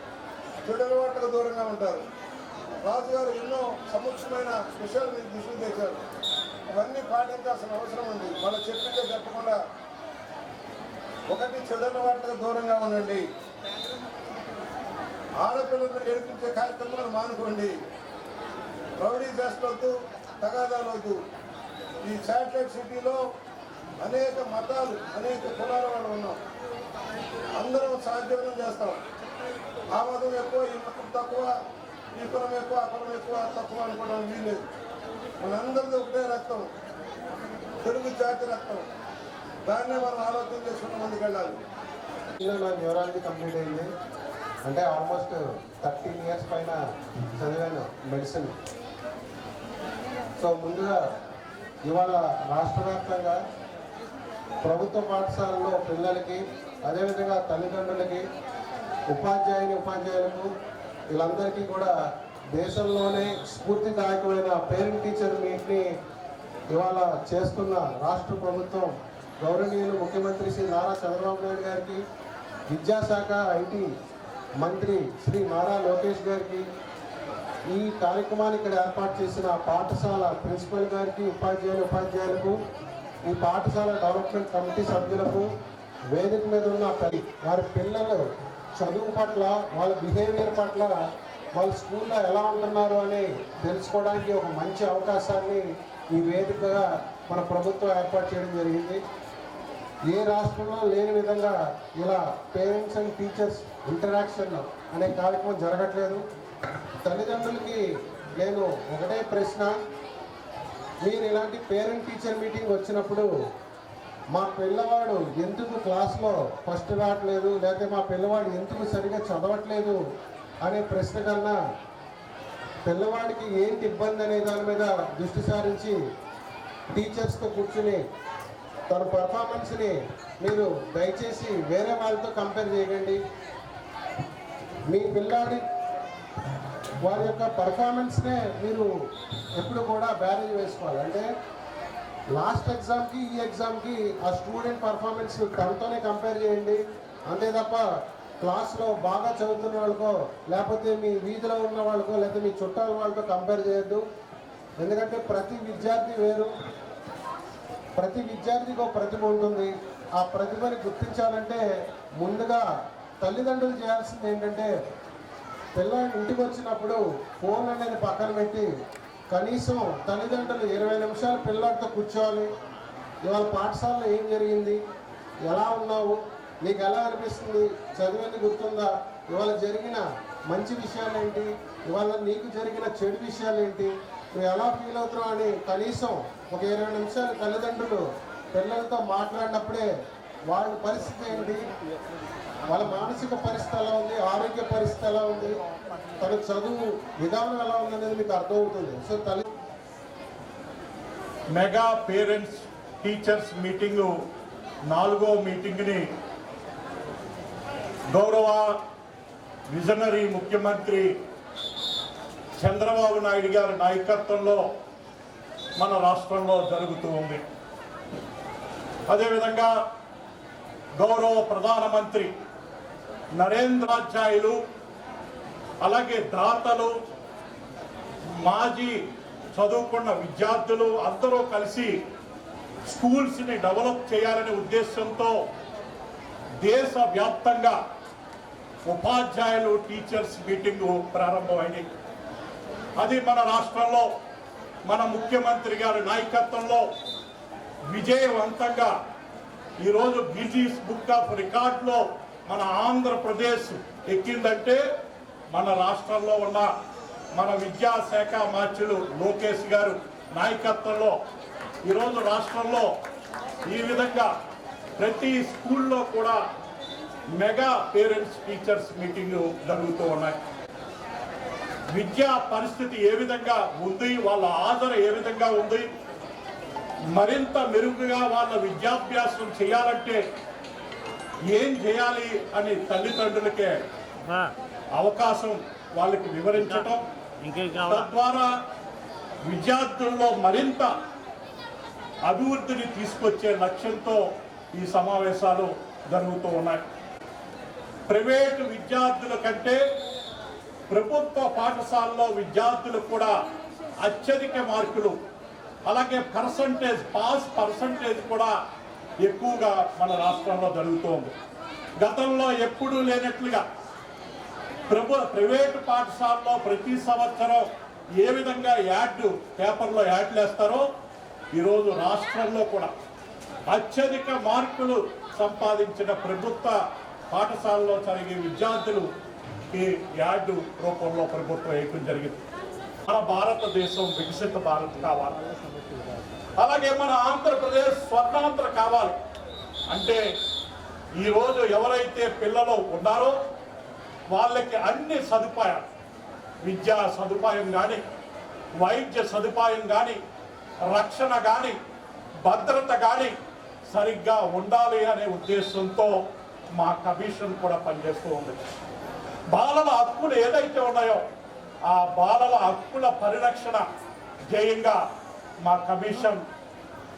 చెడు అలవాట్లకు దూరంగా ఉంటారు. రాజుగారు ఎన్నో సముచితమైన విషయాలు మీకు దృష్టి తెచ్చారు. ఇవన్నీ పాటించాల్సిన అవసరం ఉంది. మన చెప్పిందే చెప్పకుండా ఒకటి చెడు అలవాట్లకు దూరంగా ఉండండి. ఆడపిల్లలను ఏడిపించే కార్యక్రమాలు మానుకోండి. రౌడీ చేస్తూ తగాదాలు వద్దు. ఈ శాటిలైట్ సిటీలో అనేక మతాలు, అనేక కులాల వాళ్ళు ఉన్నాం. అందరం సాధ్యం చేస్తాం. ఆ మతం ఎక్కువ, ఈ మతం తక్కువ, ఈ కులం ఎక్కువ, ఆ కులం ఎక్కువ, తక్కువ అనుకోవడం వీలేదు. మనందరిది ఒకటే రక్తం, తెలుగు జాతి రక్తం. దాన్నే మనం ఆలోచన చేసుకున్న ముందుకు వెళ్ళాలి. నా న్యూరాలజీ కంప్లీట్ అయింది. అంటే ఆల్మోస్ట్ 13 ఇయర్స్ పైన చదివాను మెడిసిన్. సో ముందుగా ఇవాళ రాష్ట్ర వ్యాప్తంగా ప్రభుత్వ పాఠశాలలో పిల్లలకి, అదేవిధంగా తల్లిదండ్రులకి, ఉపాధ్యాయులకు వీళ్ళందరికీ కూడా దేశంలోనే స్ఫూర్తిదాయకమైన పేరెంట్ టీచర్ మీట్ని ఇవాళ చేస్తున్న రాష్ట్ర ప్రభుత్వం గౌరవనీయులు ముఖ్యమంత్రి శ్రీ నారా చంద్రబాబు నాయుడు గారికి, విద్యాశాఖ ఐటీ మంత్రి శ్రీ నారా లోకేష్ గారికి, ఈ కార్యక్రమాన్ని ఇక్కడ ఏర్పాటు చేసిన పాఠశాల ప్రిన్సిపల్ గారికి, ఉపాధ్యాయులకు, ఈ పాఠశాల డెవలప్మెంట్ కమిటీ సభ్యులకు, వేదిక మీద ఉన్న వారి పిల్లలు చదువు పట్ల, వాళ్ళ బిహేవియర్ పట్ల, వాళ్ళ స్కూల్లో ఎలా ఉంటున్నారు అని తెలుసుకోవడానికి ఒక మంచి అవకాశాన్ని ఈ వేదికగా మన ప్రభుత్వం ఏర్పాటు చేయడం జరిగింది. ఏ రాష్ట్రంలో లేని విధంగా ఇలా పేరెంట్స్ అండ్ టీచర్స్ ఇంటరాక్షన్ అనే కార్యక్రమం జరగట్లేదు. తల్లిదండ్రులకి నేను ఒకటే ప్రశ్న, మీరు ఇలాంటి పేరెంట్ టీచర్ మీటింగ్ వచ్చినప్పుడు మా పిల్లవాడు ఎందుకు క్లాస్లో ఫస్ట్ రావట్లేదు, లేకపోతే మా పిల్లవాడు ఎందుకు సరిగా చదవట్లేదు అనే ప్రశ్న కన్నా పిల్లవాడికి ఏంటి ఇబ్బంది అనే దాని మీద దృష్టి సారించి టీచర్స్తో కూర్చుని తన పర్ఫార్మెన్స్ని మీరు దయచేసి వేరే వాళ్ళతో కంపేర్ చేయకండి. మీ పిల్లాడి వారి యొక్క పర్ఫార్మెన్స్నే మీరు ఎప్పుడు కూడా బ్యారేజ్ వేసుకోవాలి. అంటే లాస్ట్ ఎగ్జామ్కి ఈ ఎగ్జామ్కి ఆ స్టూడెంట్ పర్ఫార్మెన్స్ తనతోనే కంపేర్ చేయండి. అంతే తప్ప క్లాస్లో బాగా చదువుతున్న వాళ్ళకో, లేకపోతే మీ వీధిలో ఉన్న వాళ్ళకో, లేకపోతే మీ చుట్టాల వాళ్ళతో కంపేర్ చేయొద్దు. ఎందుకంటే ప్రతి విద్యార్థి వేరు, ప్రతి విద్యార్థికి ఒక ప్రతిభ ఉంటుంది. ఆ ప్రతిభని గుర్తించాలంటే ముందుగా తల్లిదండ్రులు చేయాల్సింది ఏంటంటే, పిల్లలు ఇంటికి వచ్చినప్పుడు ఫోన్ అనేది పక్కన పెట్టి కనీసం తల్లిదండ్రులు 20 నిమిషాలు పిల్లలతో కూర్చోవాలి. ఇవాళ పాఠశాలలో ఏం జరిగింది, ఎలా ఉన్నావు, నీకు ఎలా అనిపిస్తుంది, చదివింది గుర్తుందా, ఇవాళ జరిగిన మంచి విషయాలు ఏంటి, ఇవాళ నీకు జరిగిన చెడు విషయాలు ఏంటి, నువ్వు ఎలా ఫీల్ అవుతున్నావు అని కనీసం ఒక 20 నిమిషాలు తల్లిదండ్రులు పిల్లలతో మాట్లాడినప్పుడే వాళ్ళ పరిస్థితి ఏంటి, వాళ్ళ మానసిక పరిస్థితి ఎలా ఉంది, ఆరోగ్య పరిస్థితి ఎలా ఉంది, తన చదువు విధానం ఎలా ఉంది అనేది మీకు అర్థమవుతుంది. So mega parents teachers meeting 4వ మీటింగ్ని గౌరవ విజనరీ ముఖ్యమంత్రి చంద్రబాబు నాయుడు గారి నాయకత్వంలో మన రాష్ట్రంలో జరుగుతూ ఉంది. అదేవిధంగా గౌరవ ప్రధానమంత్రి నరేంద్రాచార్యులు, అలాగే దాతలు, మాజీ చదువుకున్న విద్యార్థులు అందరూ కలిసి స్కూల్స్ని డెవలప్ చేయాలనే ఉద్దేశంతో దేశవ్యాప్తంగా ఉపాధ్యాయులు టీచర్స్ మీటింగు ప్రారంభమైంది. అది మన రాష్ట్రంలో మన ముఖ్యమంత్రి గారి నాయకత్వంలో విజయవంతంగా ఈరోజు గిన్నీస్ బుక్ ఆఫ్ రికార్డులో మన ఆంధ్రప్రదేశ్ ఎక్కిందంటే మన రాష్ట్రంలో ఉన్న మన విద్యాశాఖ మంత్రులు లోకేష్ గారు నాయకత్వంలో ఈరోజు రాష్ట్రంలో ఈ విధంగా ప్రతి స్కూల్లో కూడా మెగా పేరెంట్స్ టీచర్స్ మీటింగ్ జరుగుతూ ఉన్నాయి. విద్యా పరిస్థితి ఏ విధంగా ఉంది, వాళ్ళ ఆదరణ ఏ విధంగా ఉంది, మరింత మెరుగుగా వాళ్ళ విద్యాభ్యాసం చేయాలంటే ఏం చేయాలి అని తల్లిదండ్రులకే అవకాశం వాళ్ళకి వివరించటం, తద్వారా విద్యార్థుల్లో మరింత అభివృద్ధిని తీసుకొచ్చే లక్ష్యంతో ఈ సమావేశాలు జరుగుతూ ఉన్నాయి. ప్రైవేటు విద్యార్థుల కంటే ప్రభుత్వ పాఠశాలలో విద్యార్థులకు కూడా అత్యధిక మార్కులు, అలాగే పాస్ పర్సంటేజ్ కూడా ఎక్కువగా మన రాష్ట్రంలో జరుగుతోంది. గతంలో ఎప్పుడూ లేనట్లుగా ప్రైవేటు పాఠశాలలో ప్రతి సంవత్సరం ఏ విధంగా పేపర్లో యాడ్లు వేస్తారో ఈరోజు రాష్ట్రంలో కూడా అత్యధిక మార్కులు సంపాదించిన ప్రభుత్వ పాఠశాలలో చదివే విద్యార్థులు ఈ యార్డు రూపంలో ప్రభుత్వం వేయడం జరిగింది. మన భారతదేశం వికసిత భారత్ కావాలి, అలాగే మన ఆంధ్రప్రదేశ్ స్వర్ణాంధ్ర కావాలి అంటే ఈరోజు ఎవరైతే పిల్లలు ఉన్నారో వాళ్ళకి అన్ని సదుపాయాలు, విద్యా సదుపాయం కానీ, వైద్య సదుపాయం కానీ, రక్షణ కానీ, భద్రత కానీ సరిగ్గా ఉండాలి అనే ఉద్దేశంతో మా కమిషన్ కూడా పనిచేస్తూ ఉంది. బాలల హక్కులు ఏదైతే ఉన్నాయో ఆ బాలల హక్కుల పరిరక్షణ ధ్యేయంగా మా కమిషన్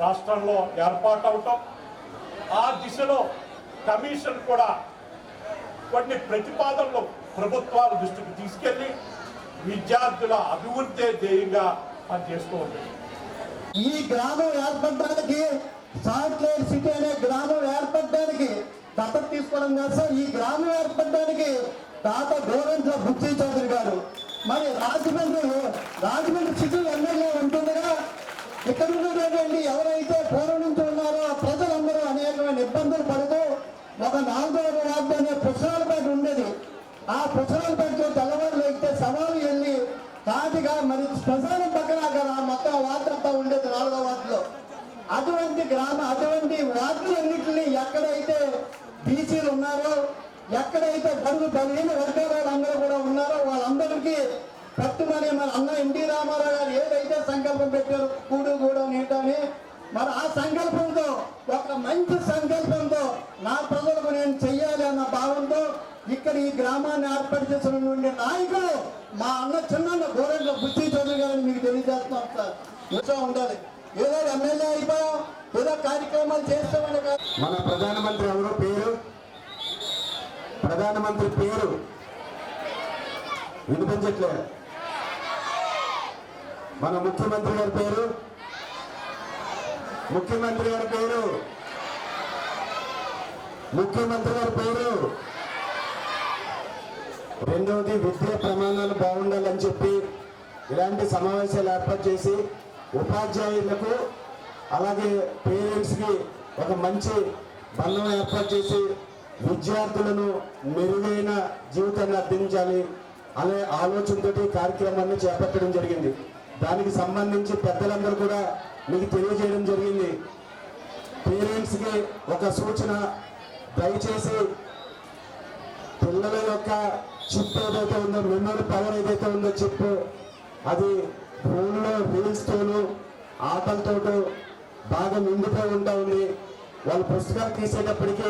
రాష్ట్రంలో ఏర్పాటవటం, ఆ దిశలో కమిషన్ కూడా కొన్ని ప్రతిపాదనలు ప్రభుత్వాల దృష్టికి తీసుకెళ్లి విద్యార్థుల అభివృద్ధి ధ్యేయంగా పనిచేస్తూ ఉంది. ఈ గ్రామం ఏర్పడడానికి సాఫ్ట్వేర్ సిటీ అనే గ్రామం ఏర్పడడానికి దత్తత తీసుకోవడం కాదు సార్. ఈ గ్రామం ఏర్పడడానికి తాత గోరంట్ల బుచ్చి చౌదరి గారు మరి రాజమండ్రి సిటీ ఎమ్మెల్యే ఉంటుండగా ఇక్కడ ఉన్నటువంటి ఎవరైతే పూర్వం నుంచి ఉన్నారో ప్రజలందరూ అనేకమైన ఇబ్బందులు పడుతూ ఒక 4వ వార్డు అనే పుస్తకాలపేట ఉండేది. ఆ పుస్తకాలపేటలో తెల్లవారు లేకపోతే సవాలు వెళ్ళి కాటిగా మరి శ్మశానం పక్కన అక్కడ మొత్తం వార్డు అంతా ఉండేది 4వ వార్డులో. అటువంటి అటువంటి వార్డులన్నింటినీ ఎక్కడైతే బీసీలు ఉన్నారో, ఎక్కడైతే బడుగు బలహీన వర్గాల వాళ్ళందరూ కూడా ఉన్నారో వాళ్ళందరికీ పట్టుమని మన అన్న ఎన్టీ రామారావు గారు ఏదైతే సంకల్పం పెట్టారో కూడు కూడా నీటని, మరి ఆ సంకల్పంతో ఒక మంచి సంకల్పంతో నా ప్రజలకు నేను చెయ్యాలి అన్న భావంతో ఇక్కడ ఈ గ్రామాన్ని ఏర్పాటు చేసినటువంటి నాయకులు మా అన్న చిన్న గోరంట్ల బుచ్చి చౌదరి గారిని మీకు తెలియజేస్తున్నాం సార్. ఉత్సాహం ఉండాలి. ఏదో ఎమ్మెల్యే అయిపోయాం, ఏదో కార్యక్రమాలు చేస్తామని కాదు. మన ప్రధానమంత్రి ఎవరో పేరు, ప్రధానమంత్రి పేరు వినిపించట్లేదు. మన ముఖ్యమంత్రి గారి పేరు, ముఖ్యమంత్రి గారి పేరు, ముఖ్యమంత్రి గారి పేరు. రెండవది విద్యా ప్రమాణాలు బాగుండాలని చెప్పి ఇలాంటి సమావేశాలు ఏర్పాటు చేసి ఉపాధ్యాయులకు అలాగే పేరెంట్స్కి ఒక మంచి బంధం ఏర్పాటు చేసి విద్యార్థులను మెరుగైన జీవితాన్ని అందించాలి అనే ఆలోచనతో కార్యక్రమాన్ని చేపట్టడం జరిగింది. దానికి సంబంధించి పెద్దలందరూ కూడా మీకు తెలియజేయడం జరిగింది. పేరెంట్స్కి ఒక సూచన, దయచేసి పిల్లల యొక్క చిప్ ఏదైతే ఉందో, మెమరీ పవర్ ఏదైతే ఉందో చిప్, అది ఫోన్లో రీల్స్తోనూ ఆటలతో బాగా నిండిపోయి ఉంటా ఉంది. వాళ్ళు పుస్తకాలు తీసేటప్పటికీ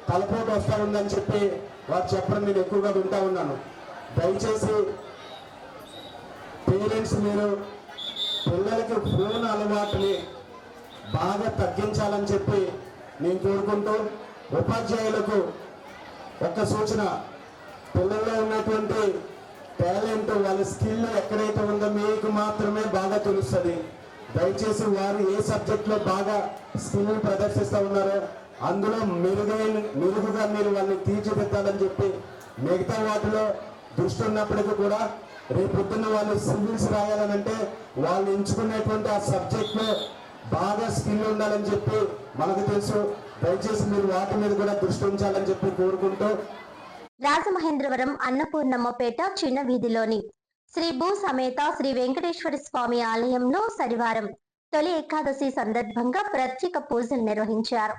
తలపోటు వస్తూ ఉందని చెప్పి వారు చెప్పడం నేను ఎక్కువగా వింటా ఉన్నాను. దయచేసి పేరెంట్స్ మీరు పిల్లలకి ఫోన్ అలవాటుని బాగా తగ్గించాలని చెప్పి నేను కోరుకుంటూ, ఉపాధ్యాయులకు ఒక సూచన, పిల్లల్లో ఉన్నటువంటి టాలెంట్, వాళ్ళ స్కిల్ ఎక్కడైతే ఉందో మీకు మాత్రమే బాగా తెలుస్తుంది. దయచేసి వారు ఏ సబ్జెక్ట్లో బాగా స్కిల్ ప్రదర్శిస్తూ ఉన్నారో అందులో మెరుగుగా మీరు వాళ్ళని తీర్చిదిద్దాలని చెప్పి, మిగతా వాటిలో దృష్టి ఉన్నప్పటికీ కూడా రేపొద్దున్న వాళ్ళు సివిల్స్ రాయాలనంటే వాళ్ళు ఎంచుకునేటువంటి ఆ సబ్జెక్ట్లో బాగా స్కిల్ ఉండాలని చెప్పి మనకు తెలుసు. దయచేసి మీరు వాటి మీద కూడా దృష్టి ఉంచాలని చెప్పి కోరుకుంటూ, రాజమహేంద్రవరం అన్నపూర్ణమ్మపేట చిన్న వీధిలోని శ్రీ భూ సమేత శ్రీ వెంకటేశ్వర స్వామి ఆలయంలో శనివారం తొలి ఏకాదశి సందర్భంగా ప్రత్యేక పూజలు నిర్వహించారు.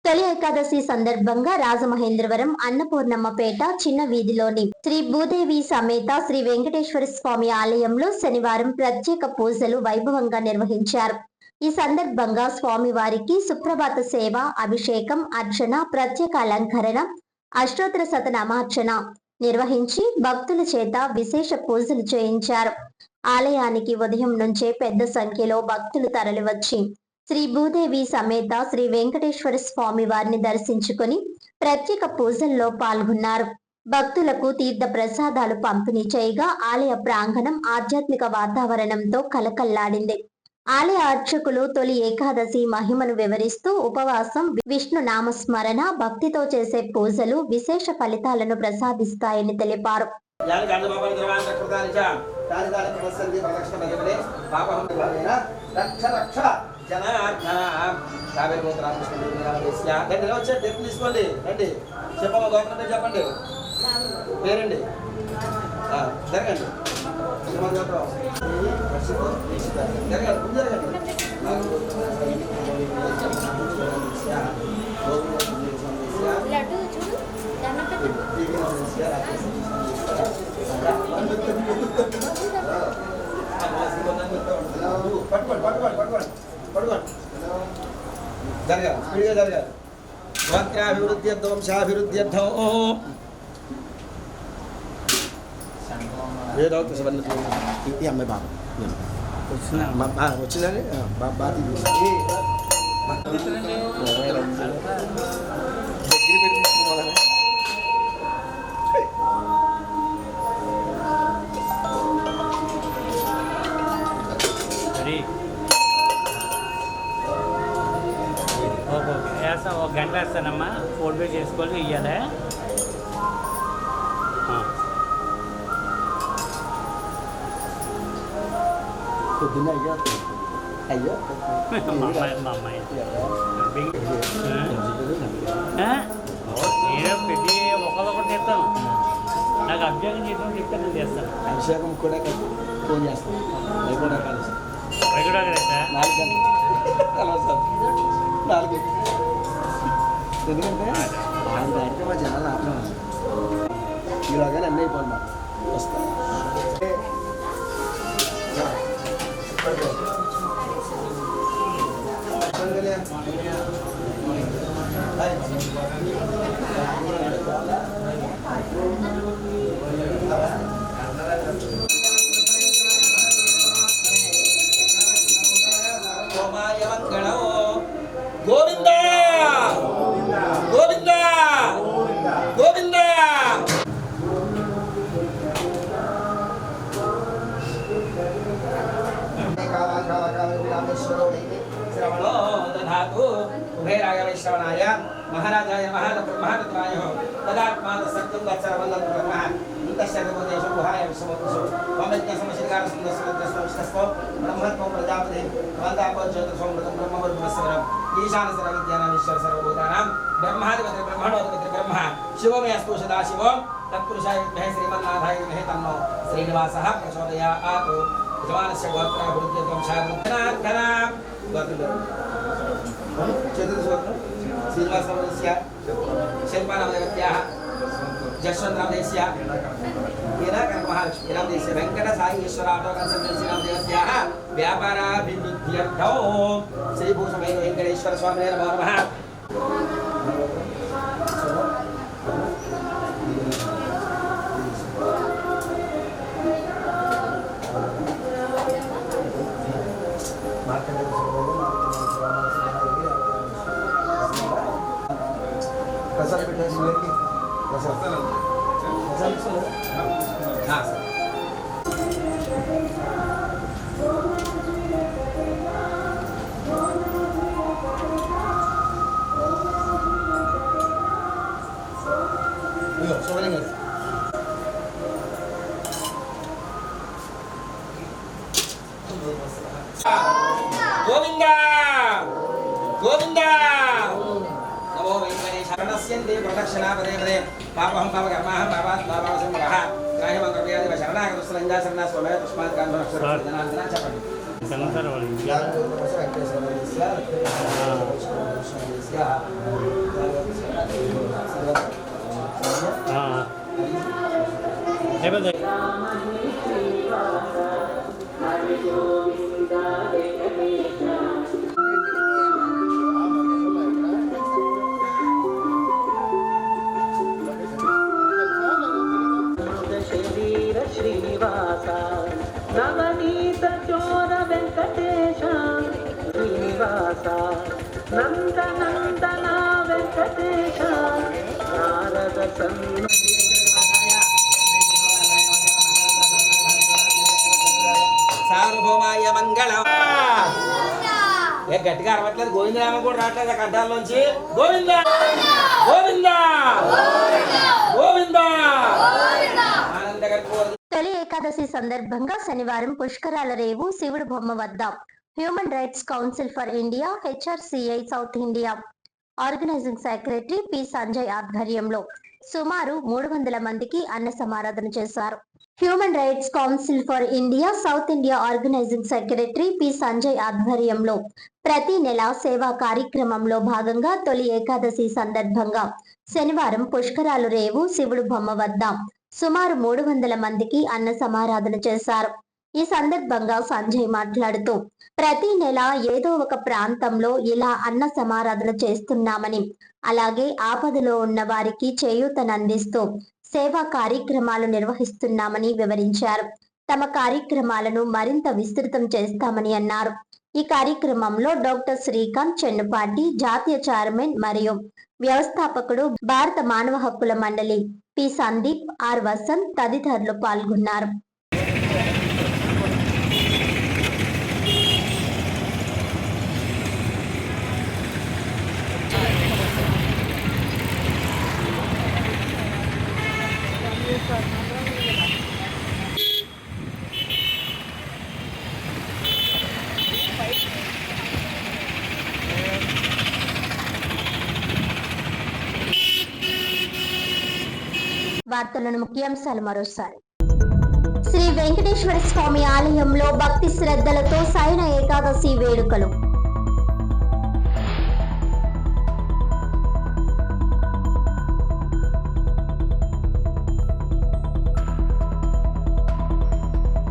తొలి ఏకాదశి సందర్భంగా రాజమహేంద్రవరం అన్నపూర్ణమ్మపేట చిన్న వీధిలోని శ్రీ భూదేవి సమేత శ్రీ వెంకటేశ్వర స్వామి ఆలయంలో శనివారం ప్రత్యేక పూజలు వైభవంగా నిర్వహించారు. ఈ సందర్భంగా స్వామివారికి సుప్రభాత సేవ, అభిషేకం, అర్చన, ప్రత్యేక అలంకరణ, అష్టోత్తర శతనామార్చన నిర్వహించి భక్తుల చేత విశేష పూజలు చేయించారు. ఆలయానికి ఉదయం నుంచే పెద్ద సంఖ్యలో భక్తులు తరలివచ్చి శ్రీ భూదేవి సమేత శ్రీ వెంకటేశ్వర స్వామి వారిని దర్శించుకుని ప్రత్యేక పూజల్లో పాల్గొన్నారు. భక్తులకు తీర్థ ప్రసాదాలు పంపిణీ చేయగా ఆలయ ప్రాంగణం ఆధ్యాత్మిక వాతావరణంతో కలకల్లాడింది. ఆలయ అర్చకులు తొలి ఏకాదశి మహిమను వివరిస్తూ ఉపవాసం, విష్ణు నామస్మరణ, భక్తితో చేసే పూజలు విశేష ఫలితాలను ప్రసాదిస్తాయని తెలిపారు. జనార్దన కావేరి గోత్ర రామకృష్ణ దగ్గర వచ్చారు దగ్గర తీసుకోండి రండి చెప్పమ్మ గోత్రం పేరు చెప్పండి పేరండి జరగండి గోత్రం జరగండి ముందు జరగండి జరగాలి స్పీడ్గా జరగాలి గోత్రాభివృద్ధ్యర్థం వంశాభివృద్ధ్యర్థం ఏదవుతుంది ఈ అమ్మాయి బాబు వచ్చిందని బాగా దగ్గర పెట్టి తీసుకోవాలని వేస్తా ఒక గంట వేస్తానమ్మా ఫోన్ పే చేసుకోవాలి ఇవ్వాలి పొద్దున్న అయ్యో మా అమ్మాయి నేను ప్రతి ఒకళ్ళొకటి చేస్తాను నాకు అభిషేకం చేయడం చెప్తే నేను చేస్తాను అభిషేకం కూడా ఫోన్ చేస్తాను అవి కూడా కలిసి అవి కూడా కదా 4 గంటలు కలవసారు 4 ఎందుకంటే ఆయన దాంట్లో మా జనాలు ఆటం ఈలోగానే అన్నీ అయిపోయింది మాకు వస్తాను గోవింద గోవింద గోవింద శ్రవణో దధాతు ఉభయరాగవై శ్రవణాయ మహారాజాయ మహారత్నాయ తదాత్మాన సత్యం దత్సర్వందం బ్రహ్మ ఇంతశర్వదేశం గుహాయ విశ్వమోత్సవం మమజ్ఞ సమశికార సుందరస్వస్తో బ్రహ్మత్వం ప్రజాపతి వందాపో జ్యోతిషోమృతం బ్రహ్మవర్గమస్వరం ఈశాన సర్వవిద్యానామీశ్వర సర్వభూతానాం బ్రహ్మాధిపతి బ్రహ్మాణోధిపతి బ్రహ్మ శివమయస్తు సదాశివం తత్పురుషాయ విద్మహే శ్రీమన్నాథాయ విద్మహే తన్నో శ్రీనివాసః ప్రచోదయాత్ యజమానస్య గోత్రాభివృద్ధ్యర్థం శాంతనార్థనా గోత్రం చతుర్సూత్రం శ్రీనివాసరామస్య శిల్పానామదేవత్యాः జశ్వంతరామదేశ్య కనకమహాలక్ష్మీరామదేశ్య వెంకట సాయి ఈశ్వరాటో కన్సల్టెన్సీరామదేవస్యాः వ్యాపారాభివృద్ధ్యర్థం శ్రీభూషమైన వెంకటేశ్వర స్వామినే నమో నమః ప్రసాద్ పెట్టేసి ప్రసాద్ గోవింద గోవింద నమో వెంకటేశ్వరణస్యంతే ప్రదక్షిణా పదే పదే పాపహం పాపకర్మాహం పాపాత్ పాపావసంభవః గ్రాహ్యమంత్రవ్యాధివ శరణాగతస్వలంగా శరణాస్వమే తస్మాత్ కాన్వక్షరజనార్దన చెప్పండి శ్రీనివాస నవనీత చోర వెంకటేశ శ్రీనివాస నందనందన వెంకటేశ నారద సార్వభౌమాయ మంగళం గట్టిగా అరవట్లేదు గోవిందనామం కూడా రావట్లేదు కంఠాల్లోంచి గోవింద గోవింద గోవింద తొలి ఏకాదశి సందర్భంగా శనివారం పుష్కరాల రేవు శివుడు బొమ్మ వద్ద human rights council for India HRCI south India organising secretary P Sanjay ఆధ్వర్యంలో సుమారు 300 మందికి అన్న సమారాధన చేశారు. Human rights council for India south India organising secretary P Sanjay ఆధ్వర్యంలో ప్రతి నెల సేవా కార్యక్రమంలో భాగంగా తొలి ఏకాదశి సందర్భంగా శనివారం పుష్కరాలు రేవు శివుడు బొమ్మ వద్ద సుమారు 300 మందికి అన్న సమారాధన చేశారు. ఈ సందర్భంగా సంజయ్ మాట్లాడుతూ ప్రతి నెల ఏదో ఒక ప్రాంతంలో ఇలా అన్న సమారాధన చేస్తున్నామని, అలాగే ఆపదలో ఉన్న వారికి చేయూతనందిస్తూ సేవా కార్యక్రమాలు నిర్వహిస్తున్నామని వివరించారు. తమ కార్యక్రమాలను మరింత విస్తృతం చేస్తామని అన్నారు. ఈ కార్యక్రమంలో డాక్టర్ శ్రీకాంత్ చెన్నుపాటి, జాతీయ చైర్మన్ మరియు వ్యవస్థాపకుడు భారత మానవ హక్కుల మండలి పి సందీప్, ఆర్ వసంత్ తదితరులు పాల్గొన్నారు. వార్తలను ముఖ్యాంశాలు మరోసారి. శ్రీ వెంకటేశ్వర స్వామి ఆలయంలో భక్తి శ్రద్ధలతో శయన ఏకాదశి వేడుకలు.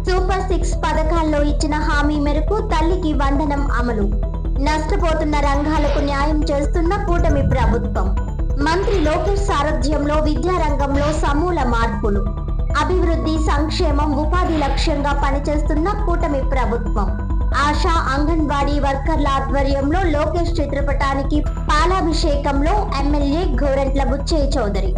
సూపర్ 6 పథకాల్లో ఇచ్చిన హామీ మేరకు తల్లికి వందనం అమలు. నష్టపోతున్న రంగాలకు న్యాయం చేస్తున్న కూటమి ప్రభుత్వం. మంత్రి లోకేష్ సారథ్యంలో విద్యారంగంలో సమూల మార్పులు. అభివృద్ధి, సంక్షేమం, ఉపాధి లక్ష్యంగా పనిచేస్తున్న కూటమి ప్రభుత్వం. ఆశా, అంగన్వాడీ వర్కర్ల ఆధ్వర్యంలో లోకేష్ చిత్రపటానికి పాలాభిషేకంలో ఎమ్మెల్యే గోరంట్ల బుచ్చయ్య చౌదరి.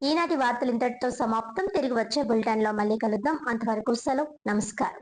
ఈనాటి వార్తలు ఇంతటితో సమాప్తం. తిరిగి వచ్చే బులెటిన్ లో మళ్ళీ కలుద్దాం. అంతవరకు సెలవు. నమస్కారం.